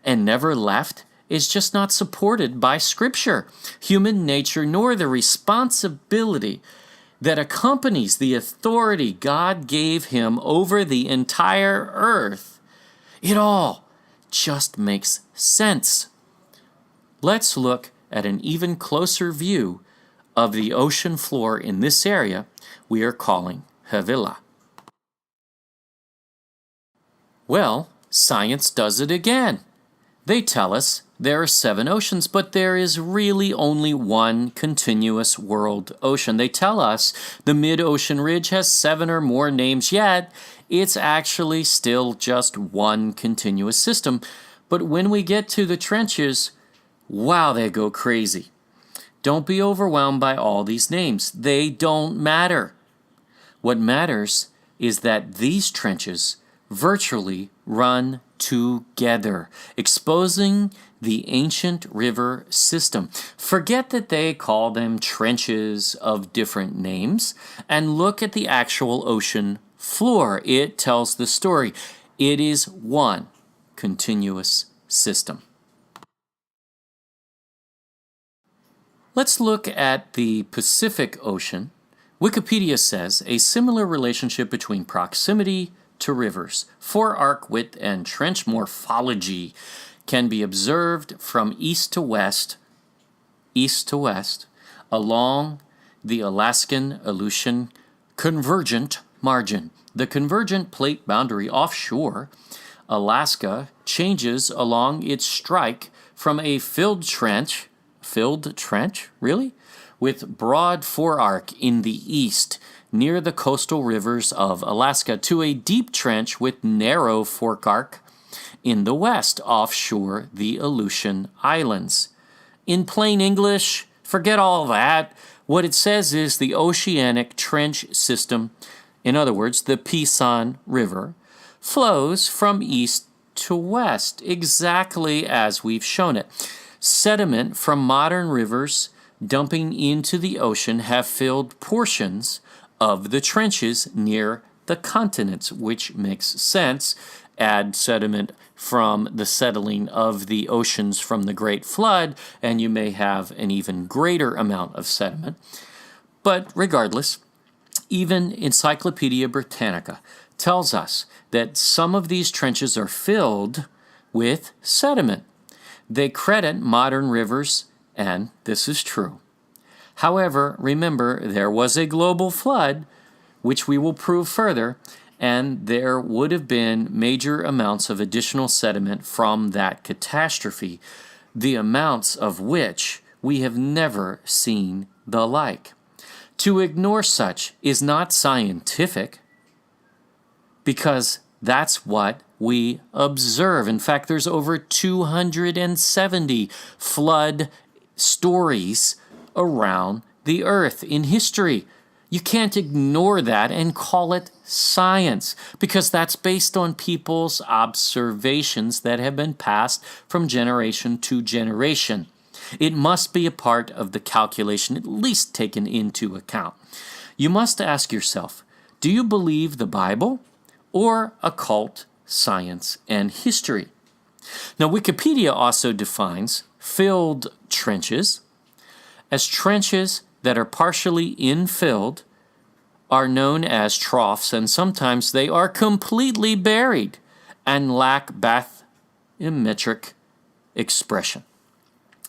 and never left is just not supported by Scripture. Human nature, nor the responsibility that accompanies the authority God gave him over the entire earth, it all just makes sense. Let's look at an even closer view of the ocean floor in this area we are calling Havilah. Well, science does it again. They tell us there are 7 oceans, but there is really only one continuous world ocean. They tell us the mid-ocean ridge has 7 or more names, yet it's actually still just one continuous system. But when we get to the trenches, wow, they go crazy. Don't be overwhelmed by all these names. They don't matter. What matters is that these trenches virtually run together, exposing the ancient river system. Forget that they call them trenches of different names, and look at the actual ocean floor. It tells the story. It is one continuous system. Let's look at the Pacific Ocean. Wikipedia says a similar relationship between proximity to rivers, forearc width, and trench morphology can be observed from east to west, along the Alaskan-Aleutian convergent margin. The convergent plate boundary offshore Alaska changes along its strike from a filled trench, really? With broad forearc in the east, near the coastal rivers of Alaska, to a deep trench with narrow forearc in the west, offshore the Aleutian Islands. In plain English, forget all that. What it says is the oceanic trench system, in other words, the Pisan River, flows from east to west, exactly as we've shown it. Sediment from modern rivers dumping into the ocean have filled portions of the trenches near the continents, which makes sense. Add sediment from the settling of the oceans from the Great Flood, and you may have an even greater amount of sediment. But regardless, even Encyclopedia Britannica tells us that some of these trenches are filled with sediment. They credit modern rivers, and this is true. However, remember, there was a global flood, which we will prove further, and there would have been major amounts of additional sediment from that catastrophe, the amounts of which we have never seen the like. To ignore such is not scientific, because that's what we observe. In fact, there's over 270 flood stories around the earth in history. You can't ignore that and call it science, because that's based on people's observations that have been passed from generation to generation. It must be a part of the calculation, at least taken into account. You must ask yourself, do you believe the Bible or occult science and history? Now, Wikipedia also defines filled trenches as trenches that are partially infilled, are known as troughs, and sometimes they are completely buried and lack bathymetric expression.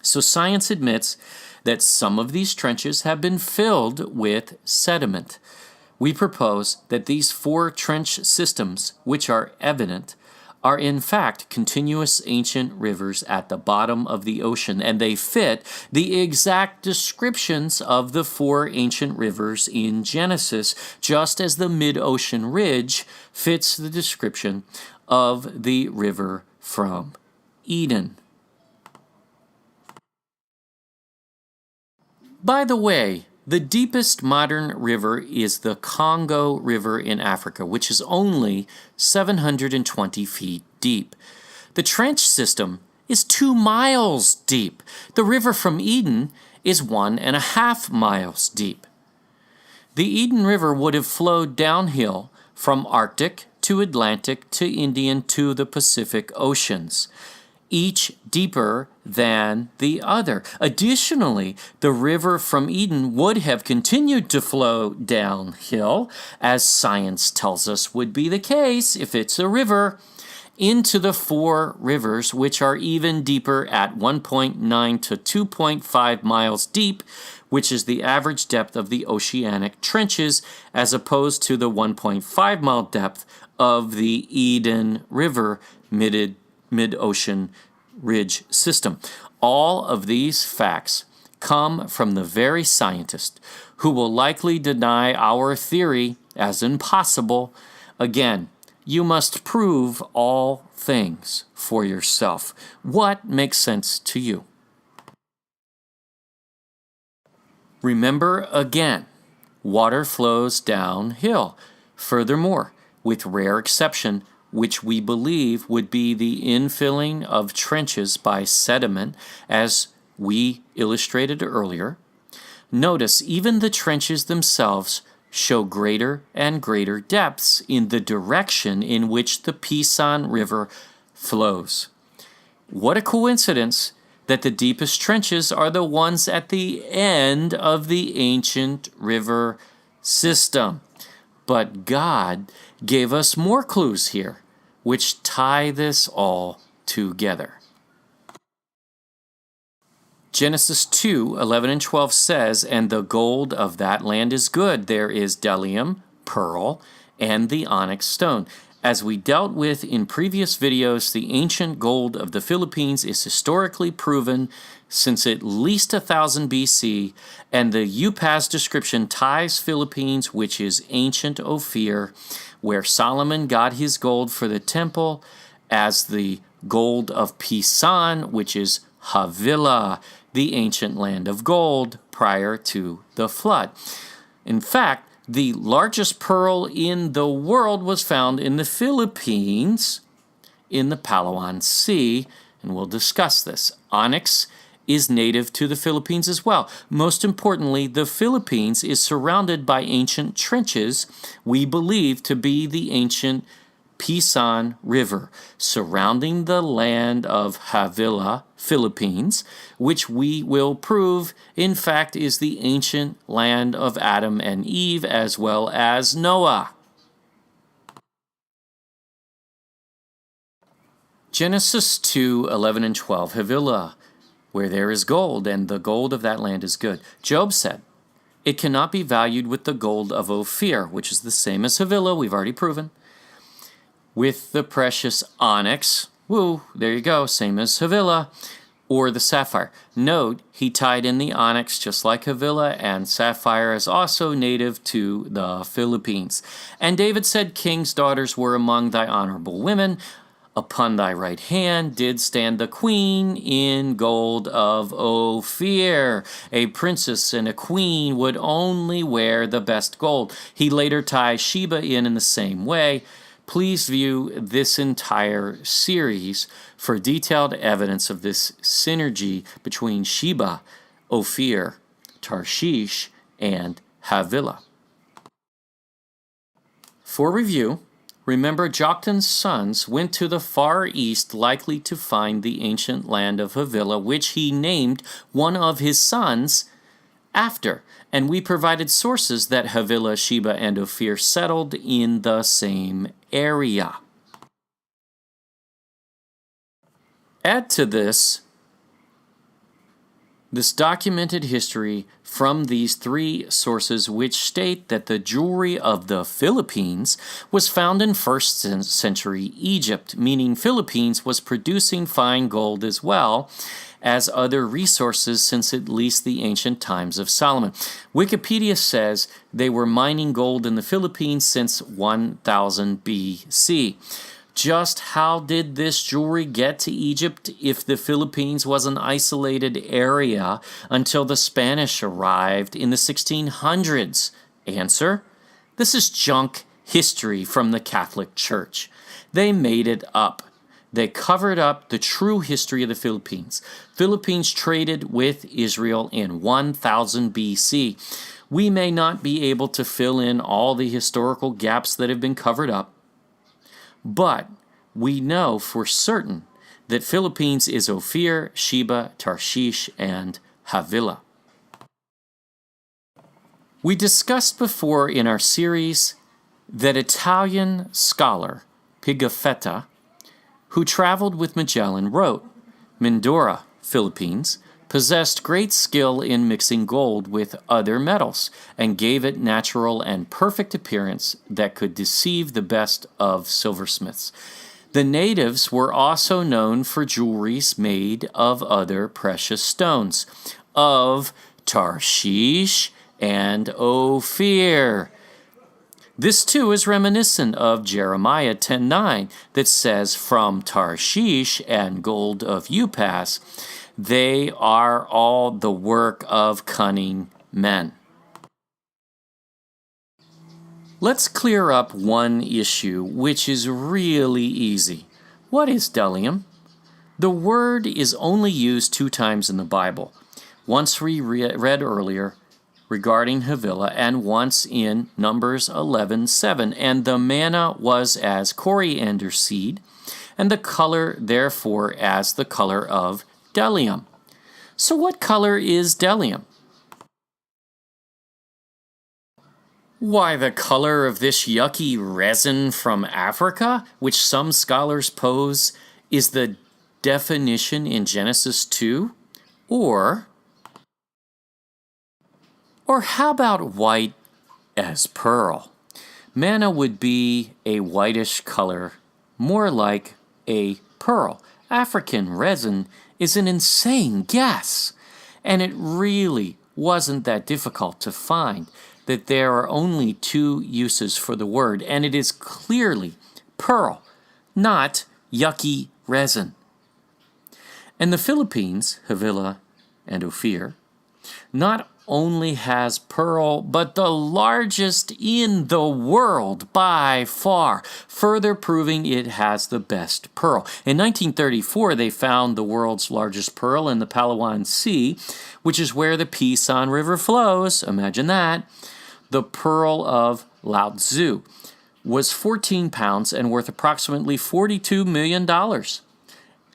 So science admits that some of these trenches have been filled with sediment. We propose that these 4 trench systems, which are evident, are in fact continuous ancient rivers at the bottom of the ocean, and they fit the exact descriptions of the 4 ancient rivers in Genesis, just as the mid-ocean ridge fits the description of the river from Eden. By the way, the deepest modern river is the Congo River in Africa, which is only 720 feet deep. The trench system is 2 miles deep. The river from Eden is 1.5 miles deep. The Eden River would have flowed downhill from Arctic to Atlantic to Indian to the Pacific Oceans, each deeper than the other. Additionally, the river from Eden would have continued to flow downhill, as science tells us would be the case if it's a river, into the 4 rivers, which are even deeper at 1.9 to 2.5 miles deep, which is the average depth of the oceanic trenches, as opposed to the 1.5 mile depth of the Eden River mid-ocean ridge system. All of these facts come from the very scientist who will likely deny our theory as impossible. Again, you must prove all things for yourself. What makes sense to you? Remember again, water flows downhill. Furthermore, with rare exception, which we believe would be the infilling of trenches by sediment, as we illustrated earlier, notice even the trenches themselves show greater and greater depths in the direction in which the Pison River flows. What a coincidence that the deepest trenches are the ones at the end of the ancient river system. But God gave us more clues here, which tie this all together. Genesis 2:11 and 12 says, "And the gold of that land is good. There is bdellium, pearl, and the onyx stone." As we dealt with in previous videos, the ancient gold of the Philippines is historically proven since at least 1000 BC, and the Upaz description ties Philippines, which is ancient Ophir, where Solomon got his gold for the temple, as the gold of Pison, which is Havilah, the ancient land of gold prior to the flood. In fact, the largest pearl in the world was found in the Philippines, in the Palawan Sea, and we'll discuss this. Onyx is native to the Philippines as well. Most importantly, the Philippines is surrounded by ancient trenches we believe to be the ancient Pison River, surrounding the land of Havilah, Philippines, which we will prove, in fact, is the ancient land of Adam and Eve, as well as Noah. Genesis 2:11 and 12, Havilah, where there is gold, and the gold of that land is good. Job said, "It cannot be valued with the gold of Ophir," which is the same as Havilah, we've already proven. With the precious onyx, there you go, same as Havilah, or the sapphire. Note, he tied in the onyx just like Havilah, and sapphire is also native to the Philippines. And David said, "King's daughters were among thy honorable women. Upon thy right hand did stand the queen in gold of Ophir. A princess and a queen would only wear the best gold. He later ties Sheba in the same way. Please view this entire series for detailed evidence of this synergy between Sheba, Ophir, Tarshish, and Havilah. For review, remember, Joktan's sons went to the far east, likely to find the ancient land of Havilah, which he named one of his sons after. And we provided sources that Havilah, Sheba, and Ophir settled in the same area. Add to this documented history from these three sources, which state that the jewelry of the Philippines was found in 1st century Egypt, meaning Philippines was producing fine gold as well as other resources since at least the ancient times of Solomon. Wikipedia says they were mining gold in the Philippines since 1000 BC. Just how did this jewelry get to Egypt if the Philippines was an isolated area until the Spanish arrived in the 1600s? Answer: this is junk history from the Catholic Church. They made it up. They covered up the true history of the Philippines. Philippines traded with Israel in 1000 BC. We may not be able to fill in all the historical gaps that have been covered up, but we know for certain that Philippines is Ophir, Sheba, Tarshish, and Havilah. We discussed before in our series that Italian scholar Pigafetta, who traveled with Magellan, wrote, Mindoro, Philippines, possessed great skill in mixing gold with other metals and gave it natural and perfect appearance that could deceive the best of silversmiths. The natives were also known for jewelries made of other precious stones, of Tarshish and Ophir. This too is reminiscent of Jeremiah 10:9 that says, from Tarshish and gold of Upas, they are all the work of cunning men. Let's clear up one issue, which is really easy. What is bdellium? The word is only used 2 times in the Bible. Once we read earlier regarding Havilah, and once in Numbers 11:7. And the manna was as coriander seed, and the color therefore as the color of bdellium. So what color is bdellium? Why, the color of this yucky resin from Africa, which some scholars pose is the definition in Genesis 2? Or how about white as pearl? Manna would be a whitish color, more like a pearl. African resin is an insane guess, and it really wasn't that difficult to find that there are only 2 uses for the word, and it is clearly pearl, not yucky resin. And the Philippines, Havilah and Ophir, not only has pearl, but the largest in the world by far, further proving it has the best pearl. In 1934, they found the world's largest pearl in the Palawan Sea, which is where the Pisan River flows. Imagine that. The pearl of Lao Tzu was 14 pounds and worth approximately $42 million,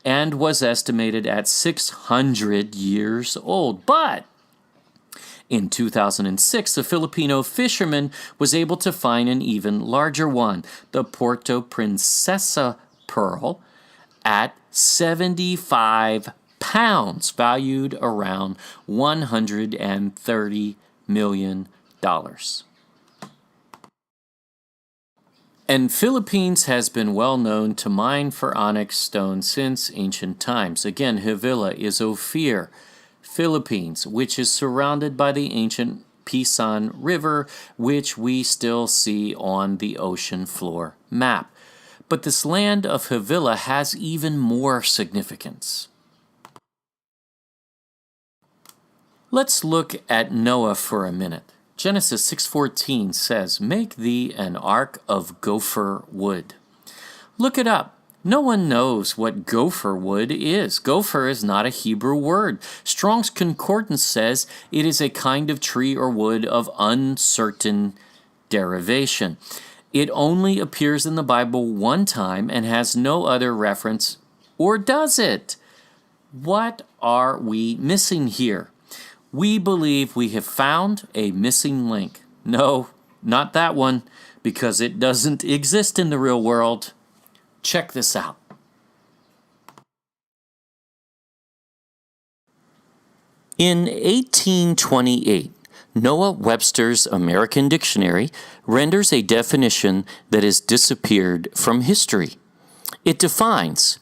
and was estimated at 600 years old. But in 2006, a Filipino fisherman was able to find an even larger one, the Puerto Princesa pearl, at 75 pounds, valued around $130 million. And Philippines has been well known to mine for onyx stone since ancient times. Again, Havilah is Ophir, Philippines, which is surrounded by the ancient Pisan River, which we still see on the ocean floor map. But this land of Havilah has even more significance. Let's look at Noah for a minute. Genesis 6:14 says, "Make thee an ark of gopher wood." Look it up. No one knows what gopher wood is. Gopher is not a Hebrew word. Strong's Concordance says it is a kind of tree or wood of uncertain derivation. It only appears in the Bible one time and has no other reference, or does it? What are we missing here? We believe we have found a missing link. No, not that one, because it doesn't exist in the real world. Check this out. In 1828, Noah Webster's American Dictionary renders a definition that has disappeared from history. It defines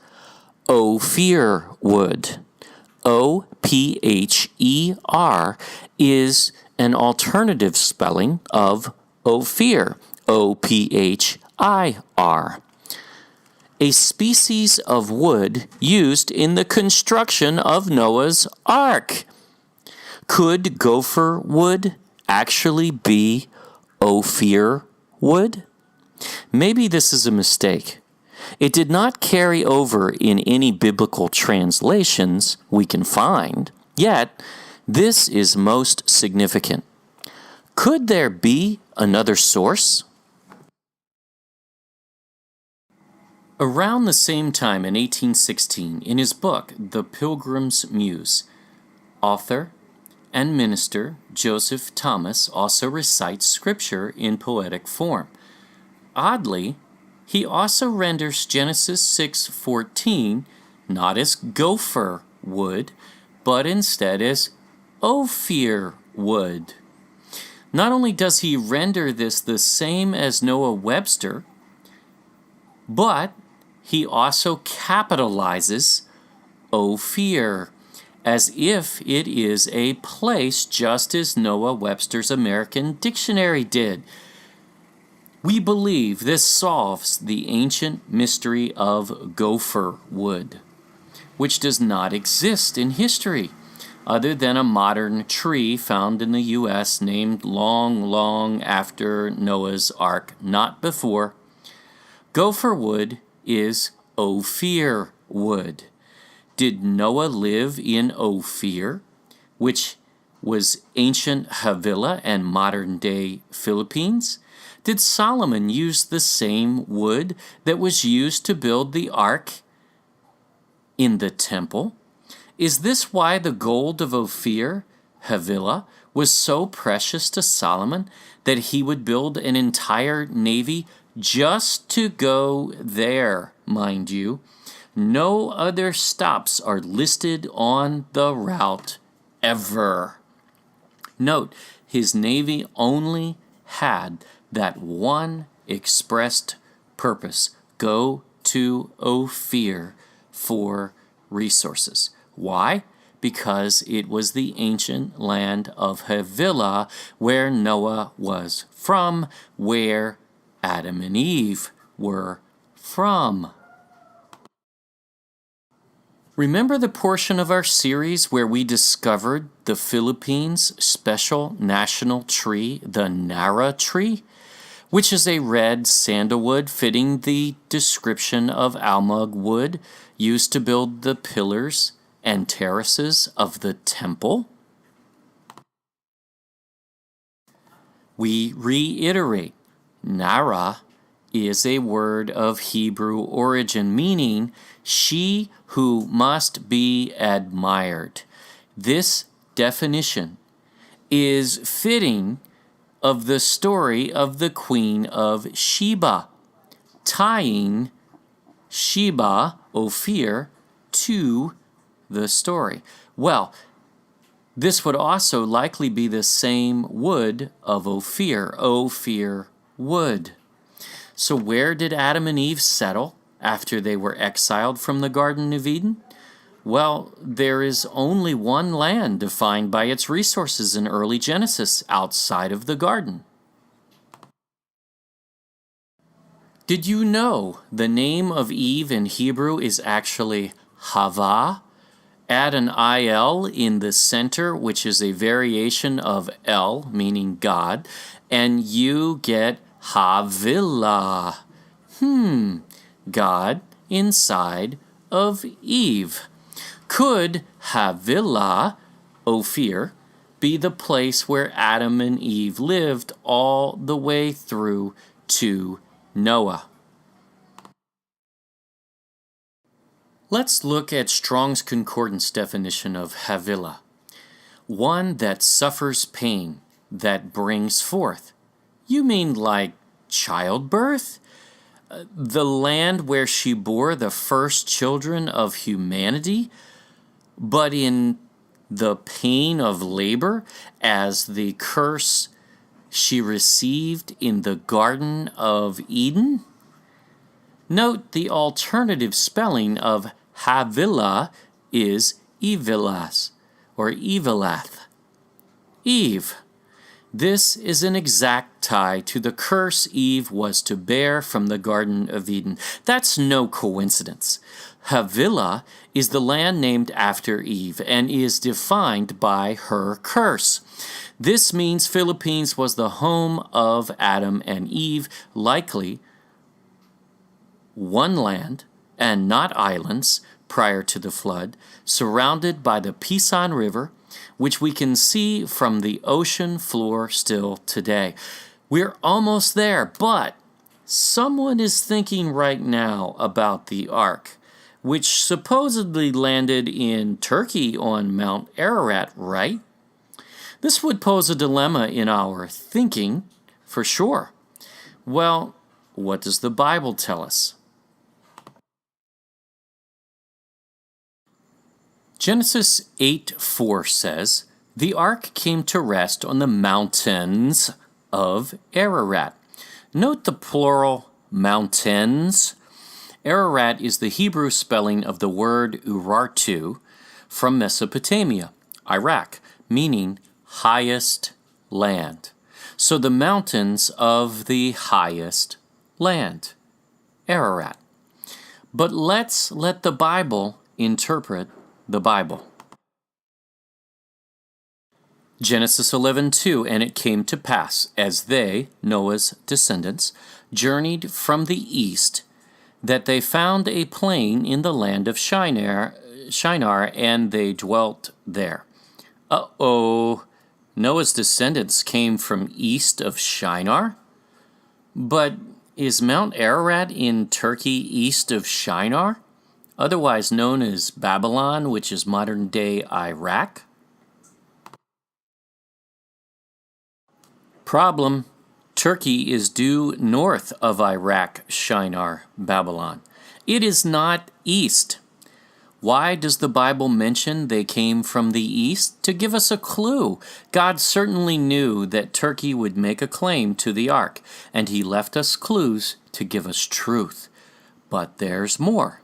Ophir wood. O-P-H-E-R is an alternative spelling of Ophir, O-P-H-I-R. A species of wood used in the construction of Noah's Ark. Could gopher wood actually be Ophir wood? Maybe this is a mistake. It did not carry over in any biblical translations we can find, yet this is most significant. Could there be another source? Around the same time in 1816, in his book, The Pilgrim's Muse, author and minister Joseph Thomas also recites scripture in poetic form. Oddly, he also renders Genesis 6:14 not as gopher wood, but instead as Ophir wood. Not only does he render this the same as Noah Webster, but he also capitalizes Ophir, as if it is a place just as Noah Webster's American Dictionary did. We believe this solves the ancient mystery of gopher wood, which does not exist in history, other than a modern tree found in the U.S. named long after Noah's Ark, not before. Gopher wood is Ophir wood. Did Noah live in Ophir, which was ancient Havilah and modern-day Philippines? Did Solomon use the same wood that was used to build the ark in the temple? Is this why the gold of Ophir, Havilah, was so precious to Solomon that he would build an entire navy just to go there, mind you? No other stops are listed on the route ever. Note, his navy only had that one expressed purpose: go to Ophir for resources. Why? Because it was the ancient land of Havilah, where Noah was from, where Adam and Eve were from. Remember the portion of our series where we discovered the Philippines' special national tree, the Nara tree, which is a red sandalwood fitting the description of almug wood used to build the pillars and terraces of the temple? We reiterate, Nara is a word of Hebrew origin, meaning she who must be admired. This definition is fitting of the story of the Queen of Sheba, tying Sheba, Ophir, to the story. Well, this would also likely be the same wood of Ophir, Ophir wood. So where did Adam and Eve settle after they were exiled from the Garden of Eden? Well, there is only one land defined by its resources in early Genesis outside of the garden. Did you know the name of Eve in Hebrew is actually Hava? Add an IL in the center, which is a variation of El, meaning God, and you get Havilah. God inside of Eve. Could Havilah, Ophir, be the place where Adam and Eve lived all the way through to Noah? Let's look at Strong's Concordance definition of Havilah. One that suffers pain, that brings forth. You mean like childbirth? The land where she bore the first children of humanity, but in the pain of labor as the curse she received in the Garden of Eden? Note the alternative spelling of Havilah is Evilas or Evilath. Eve. This is an exact tie to the curse Eve was to bear from the Garden of Eden. That's no coincidence. Havilah is the land named after Eve and is defined by her curse. This means Philippines was the home of Adam and Eve, likely one land and not islands prior to the flood, surrounded by the Pisan River, which we can see from the ocean floor still today. We're almost there, but someone is thinking right now about the Ark, which supposedly landed in Turkey on Mount Ararat, right? This would pose a dilemma in our thinking, for sure. Well, what does the Bible tell us? Genesis 8:4 says, "The ark came to rest on the mountains of Ararat." Note the plural mountains. Ararat is the Hebrew spelling of the word Urartu from Mesopotamia, Iraq, meaning highest land. So the mountains of the highest land, Ararat. But let's let the Bible interpret the Bible. Genesis 11:2, "And it came to pass, as they, Noah's descendants, journeyed from the east, that they found a plain in the land of Shinar, and they dwelt there." Noah's descendants came from east of Shinar? But is Mount Ararat in Turkey east of Shinar, otherwise known as Babylon, which is modern-day Iraq? Problem: Turkey is due north of Iraq, Shinar, Babylon. It is not east. Why does the Bible mention they came from the east? To give us a clue. God certainly knew that Turkey would make a claim to the ark, and he left us clues to give us truth. But there's more.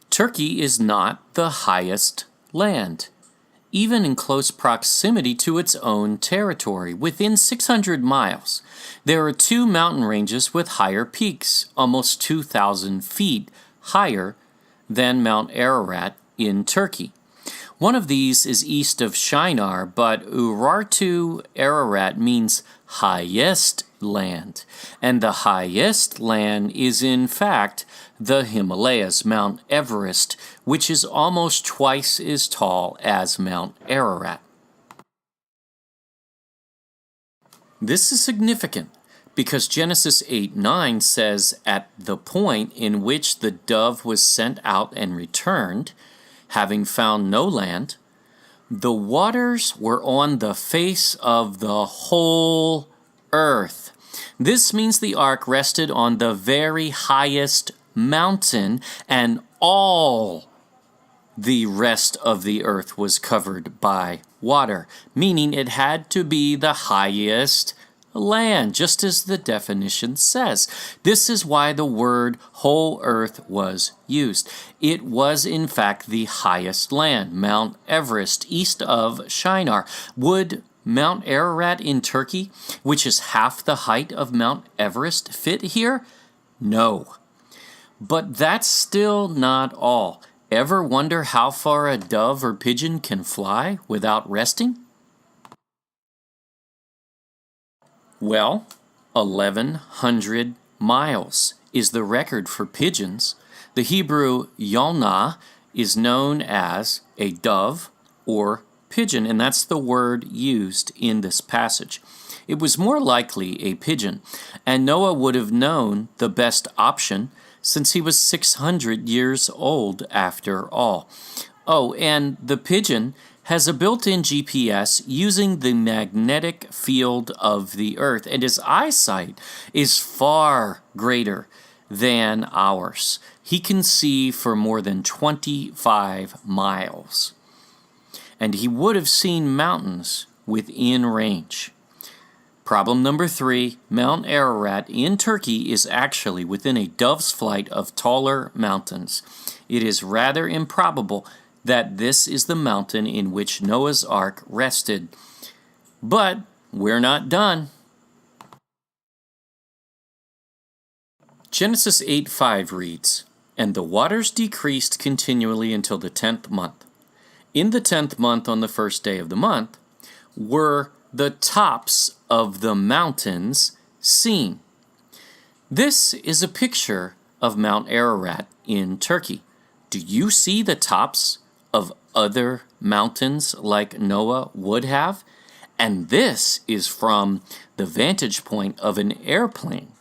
Turkey is not the highest land, even in close proximity to its own territory. Within 600 miles, there are two mountain ranges with higher peaks, almost 2,000 feet higher than Mount Ararat in Turkey. One of these is east of Shinar, but Urartu Ararat means highest land, and the highest land is in fact the Himalayas, Mount Everest, which is almost twice as tall as Mount Ararat. This is significant because Genesis 8:9 says, "At the point in which the dove was sent out and returned, having found no land, the waters were on the face of the whole earth." This means the ark rested on the very highest mountain, and all the rest of the earth was covered by water, meaning it had to be the highest land, just as the definition says. This is why the word whole earth was used. It was in fact the highest land, Mount Everest, east of Shinar. Would Mount Ararat in Turkey, which is half the height of Mount Everest, fit here? No. But that's still not all. Ever wonder how far a dove or pigeon can fly without resting? Well, 1,100 miles is the record for pigeons. The Hebrew yalna is known as a dove or pigeon, and that's the word used in this passage. It was more likely a pigeon, and Noah would have known the best option since he was 600 years old after all. Oh, and the pigeon has a built-in GPS using the magnetic field of the earth, and his eyesight is far greater than ours. He can see for more than 25 miles. And he would have seen mountains within range. Problem number 3, Mount Ararat in Turkey is actually within a dove's flight of taller mountains. It is rather improbable that this is the mountain in which Noah's Ark rested. But we're not done. Genesis 8:5 reads, "And the waters decreased continually until the 10th month. In the 10th month, on the first day of the month, were the tops of the mountains seen." This is a picture of Mount Ararat in Turkey. Do you see the tops of other mountains like Noah would have? And this is from the vantage point of an airplane.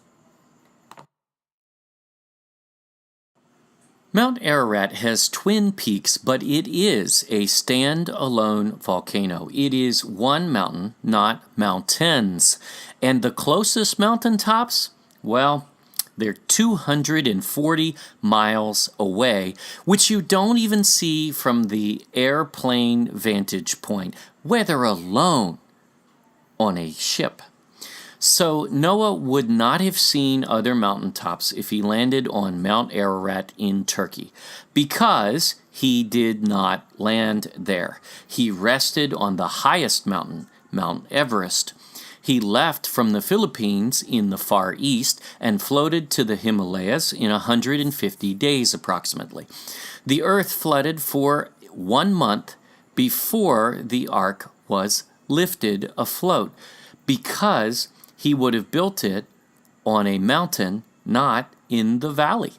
Mount Ararat has twin peaks, but it is a stand-alone volcano. It is one mountain, not mountains. And the closest mountaintops, well, they're 240 miles away, which you don't even see from the airplane vantage point, whether alone on a ship. So Noah would not have seen other mountaintops if he landed on Mount Ararat in Turkey, because he did not land there. He rested on the highest mountain, Mount Everest. He left from the Philippines in the Far East and floated to the Himalayas in 150 days approximately. The earth flooded for 1 month before the ark was lifted afloat, because he would have built it on a mountain, not in the valley.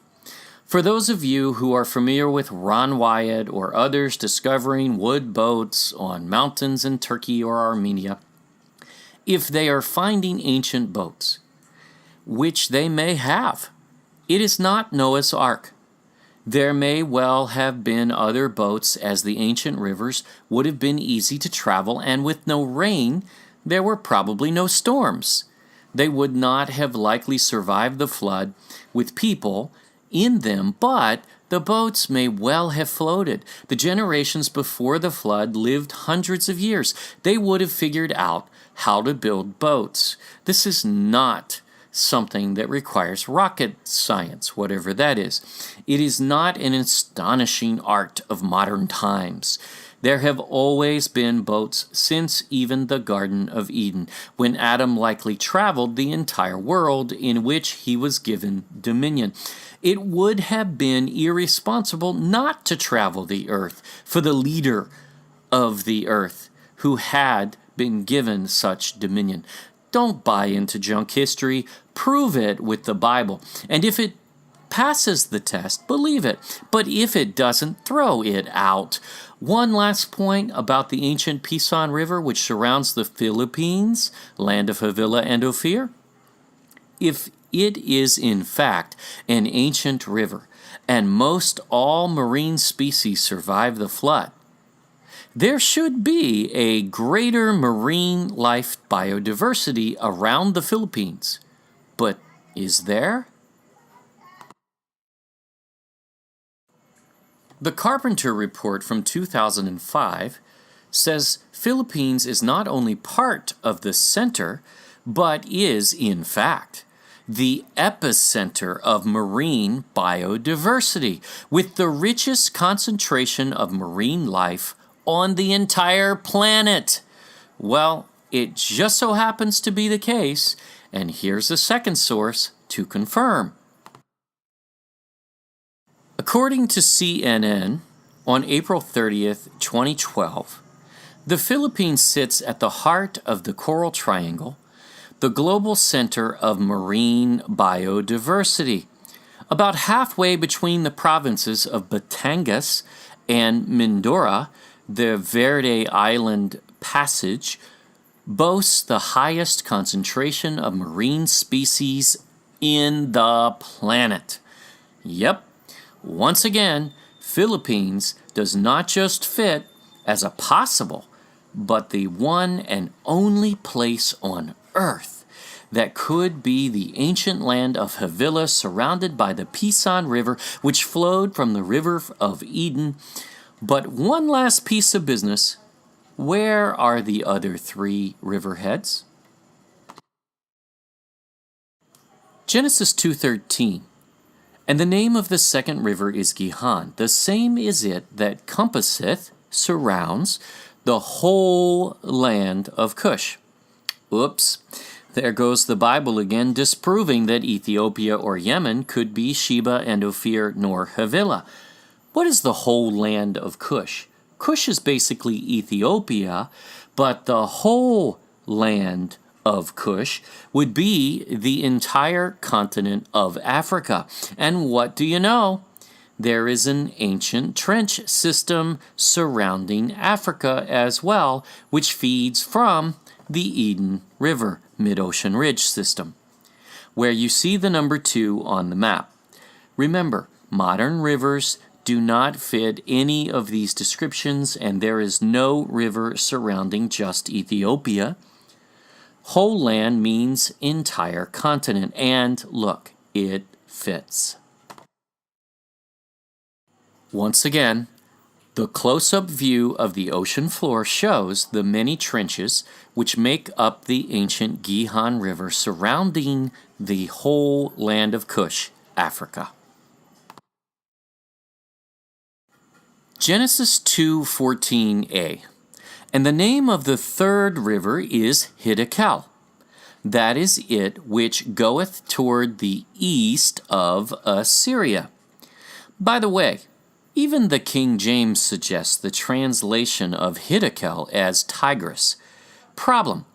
For those of you who are familiar with Ron Wyatt or others discovering wood boats on mountains in Turkey or Armenia, if they are finding ancient boats, which they may have, it is not Noah's Ark. There may well have been other boats, as the ancient rivers would have been easy to travel, and with no rain, there were probably no storms. They would not have likely survived the flood with people in them, but the boats may well have floated. The generations before the flood lived hundreds of years. They would have figured out how to build boats. This is not something that requires rocket science, whatever that is. It is not an astonishing art of modern times. There have always been boats since even the Garden of Eden, when Adam likely traveled the entire world in which he was given dominion. It would have been irresponsible not to travel the earth for the leader of the earth who had been given such dominion. Don't buy into junk history. Prove it with the Bible. And if it passes the test, believe it. But if it doesn't, throw it out. One last point about the ancient Pison River, which surrounds the Philippines, land of Havilah and Ophir. If it is in fact an ancient river, and most all marine species survive the flood, there should be a greater marine life biodiversity around the Philippines. But is there? The Carpenter Report from 2005 says Philippines is not only part of the center, but is, in fact, the epicenter of marine biodiversity, with the richest concentration of marine life on the entire planet. Well, it just so happens to be the case, and here's a second source to confirm. According to CNN, on April 30th, 2012, the Philippines sits at the heart of the Coral Triangle, the global center of marine biodiversity, about halfway between the provinces of Batangas and Mindoro. The Verde Island Passage boasts the highest concentration of marine species in the planet. Yep, once again, Philippines does not just fit as a possible, but the one and only place on Earth that could be the ancient land of Havilah, surrounded by the Pison River, which flowed from the River of Eden. But one last piece of business. Where are the other three riverheads? Genesis 2:13. And the name of the second river is Gihon. The same is it that compasseth, surrounds, the whole land of Cush. Oops. There goes the Bible again, disproving that Ethiopia or Yemen could be Sheba and Ophir nor Havilah. What is the whole land of Cush? Cush is basically Ethiopia, but the whole land of Cush would be the entire continent of Africa. And what do you know? There is an ancient trench system surrounding Africa as well, which feeds from the Eden River, Mid-Ocean Ridge system, where you see the number 2 on the map. Remember, modern rivers do not fit any of these descriptions, and there is no river surrounding just Ethiopia. Whole land means entire continent, and look, it fits. Once again, the close-up view of the ocean floor shows the many trenches which make up the ancient Gihon River surrounding the whole land of Cush, Africa. Genesis 2:14a. And the name of the third river is Hiddekel. That is it which goeth toward the east of Assyria. By the way, even the King James suggests the translation of Hiddekel as Tigris. Problem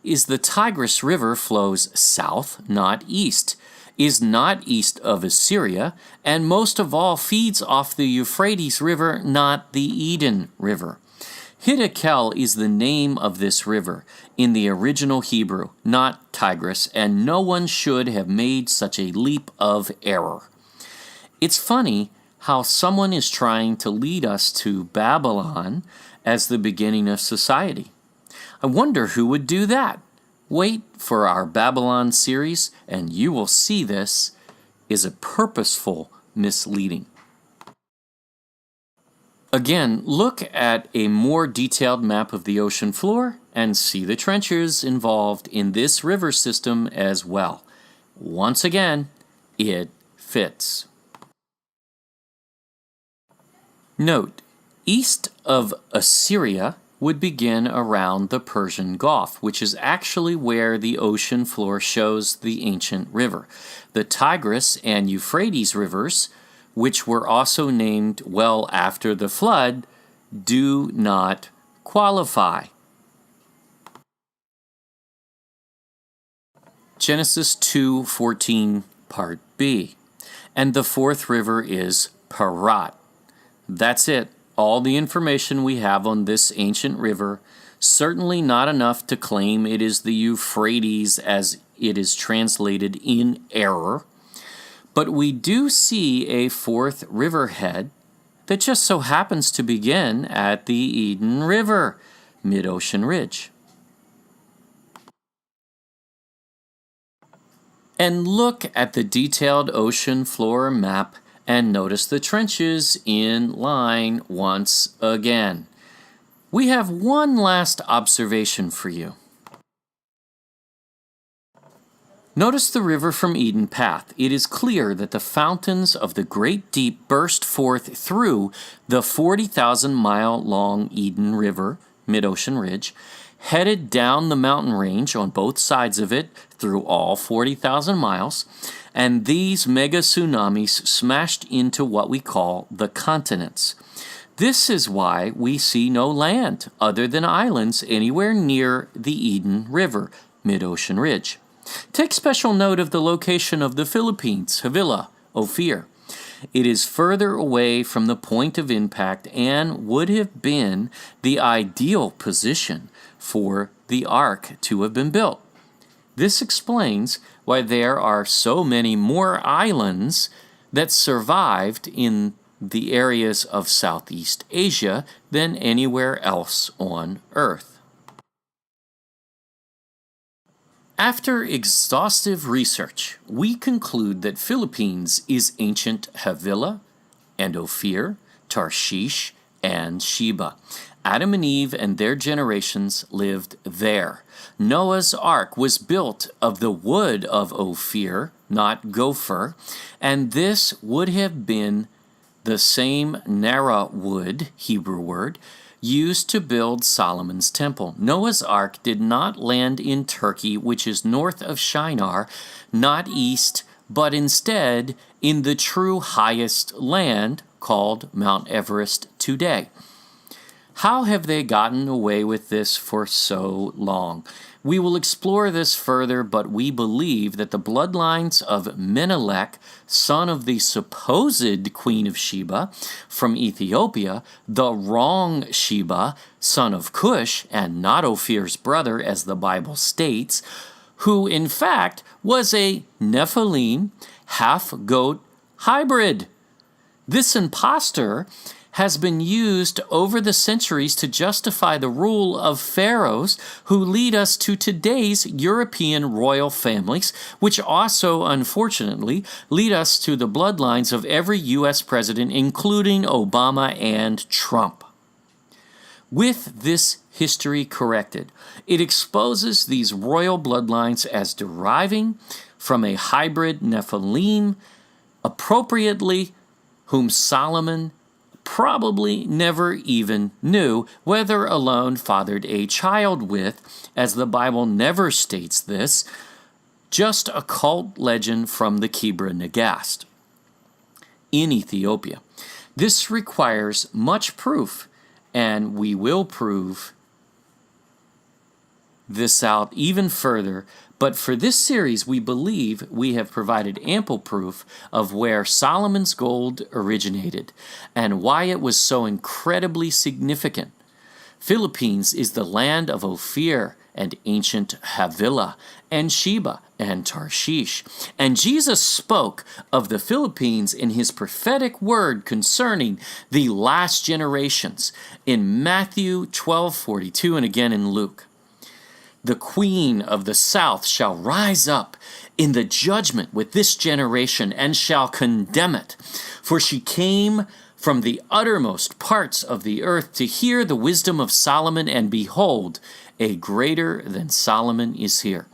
is the Tigris River flows south, not east, is not east of Assyria, and most of all feeds off the Euphrates River, not the Eden River. Hiddekel is the name of this river in the original Hebrew, not Tigris, and no one should have made such a leap of error. It's funny how someone is trying to lead us to Babylon as the beginning of society. I wonder who would do that. Wait for our Babylon series, and you will see this is a purposeful misleading. Again, look at a more detailed map of the ocean floor and see the trenches involved in this river system as well. Once again, it fits. Note, east of Assyria would begin around the Persian Gulf, which is actually where the ocean floor shows the ancient river. The Tigris and Euphrates rivers, which were also named well after the flood, do not qualify. Genesis 2:14, Part B. And the fourth river is Parat. That's it. All the information we have on this ancient river, certainly not enough to claim it is the Euphrates as it is translated in error, but we do see a fourth riverhead that just so happens to begin at the Eden River, Mid-Ocean Ridge. And look at the detailed ocean floor map and notice the trenches in line once again. We have one last observation for you. Notice the river from Eden path. It is clear that the fountains of the great deep burst forth through the 40,000-mile-long Eden River, Mid-Ocean Ridge, headed down the mountain range on both sides of it through all 40,000 miles, and these mega tsunamis smashed into what we call the continents. This is why we see no land other than islands anywhere near the Eden River, mid-ocean ridge. Take special note of the location of the Philippines, Havilah, Ophir. It is further away from the point of impact and would have been the ideal position for the ark to have been built. This explains why there are so many more islands that survived in the areas of Southeast Asia than anywhere else on Earth. After exhaustive research, we conclude that Philippines is ancient Havilah and Ophir, Tarshish, and Sheba. Adam and Eve and their generations lived there. Noah's ark was built of the wood of Ophir, not gopher, and this would have been the same Nara wood, Hebrew word, used to build Solomon's temple. Noah's ark did not land in Turkey, which is north of Shinar, not east, but instead in the true highest land called Mount Everest today. How have they gotten away with this for so long? We will explore this further, but we believe that the bloodlines of Menelik, son of the supposed Queen of Sheba from Ethiopia, the wrong Sheba, son of Cush, and not Ophir's brother, as the Bible states, who in fact was a Nephilim half-goat hybrid. This impostor has been used over the centuries to justify the rule of pharaohs who lead us to today's European royal families, which also, unfortunately, lead us to the bloodlines of every U.S. president, including Obama and Trump. With this history corrected, it exposes these royal bloodlines as deriving from a hybrid Nephilim, appropriately, whom Solomon probably never even knew, whether alone fathered a child with, as the Bible never states this, just a cult legend from the Kebra Nagast in Ethiopia. This requires much proof, and we will prove this out even further. But for this series, we believe we have provided ample proof of where Solomon's gold originated and why it was so incredibly significant. Philippines is the land of Ophir and ancient Havilah and Sheba and Tarshish. And Jesus spoke of the Philippines in his prophetic word concerning the last generations in Matthew 12:42 and again in Luke. The queen of the south shall rise up in the judgment with this generation and shall condemn it. For she came from the uttermost parts of the earth to hear the wisdom of Solomon, and behold, a greater than Solomon is here.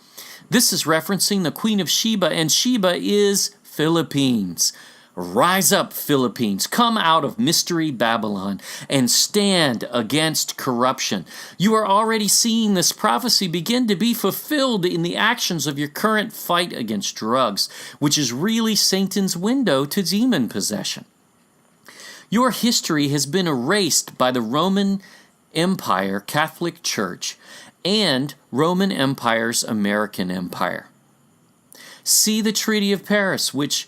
This is referencing the Queen of Sheba, and Sheba is Philippines. Rise up, Philippines, come out of mystery Babylon and stand against corruption. You are already seeing this prophecy begin to be fulfilled in the actions of your current fight against drugs, which is really Satan's window to demon possession. Your history has been erased by the Roman Empire Catholic Church and Roman Empire's American Empire. See the Treaty of Paris, which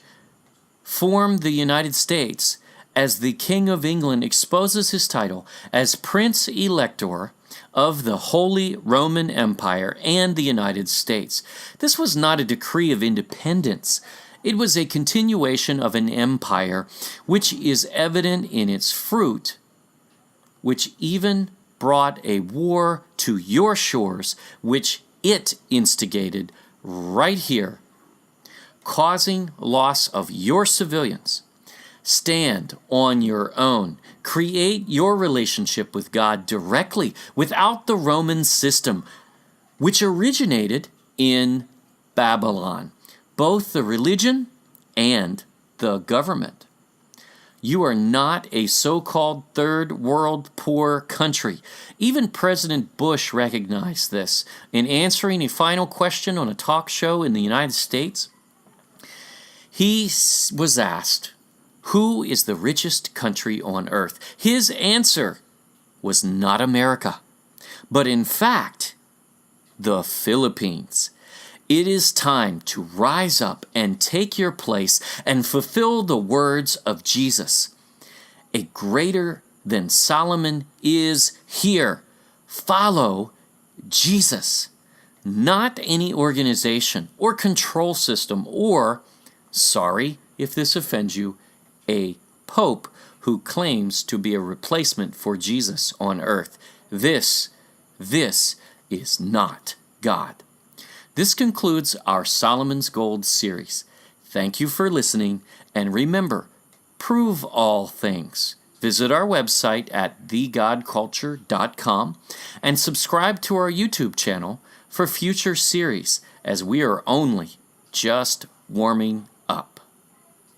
formed the United States, as the King of England exposes his title as Prince Elector of the Holy Roman Empire and the United States. This was not a decree of independence. It was a continuation of an empire which is evident in its fruit, which even brought a war to your shores, which it instigated right here, causing loss of your civilians. Stand on your own. Create your relationship with God directly without the Roman system, which originated in Babylon, both the religion and the government. You are not a so-called third world poor country. Even President Bush recognized this. In answering a final question on a talk show in the United States, he was asked, who is the richest country on earth? His answer was not America, but in fact, the Philippines. It is time to rise up and take your place and fulfill the words of Jesus. A greater than Solomon is here. Follow Jesus, not any organization or control system or, sorry if this offends you, a pope who claims to be a replacement for Jesus on earth. This is not God. This concludes our Solomon's Gold series. Thank you for listening, and remember, prove all things. Visit our website at thegodculture.com and subscribe to our YouTube channel for future series, as we are only just warming up.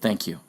Thank you.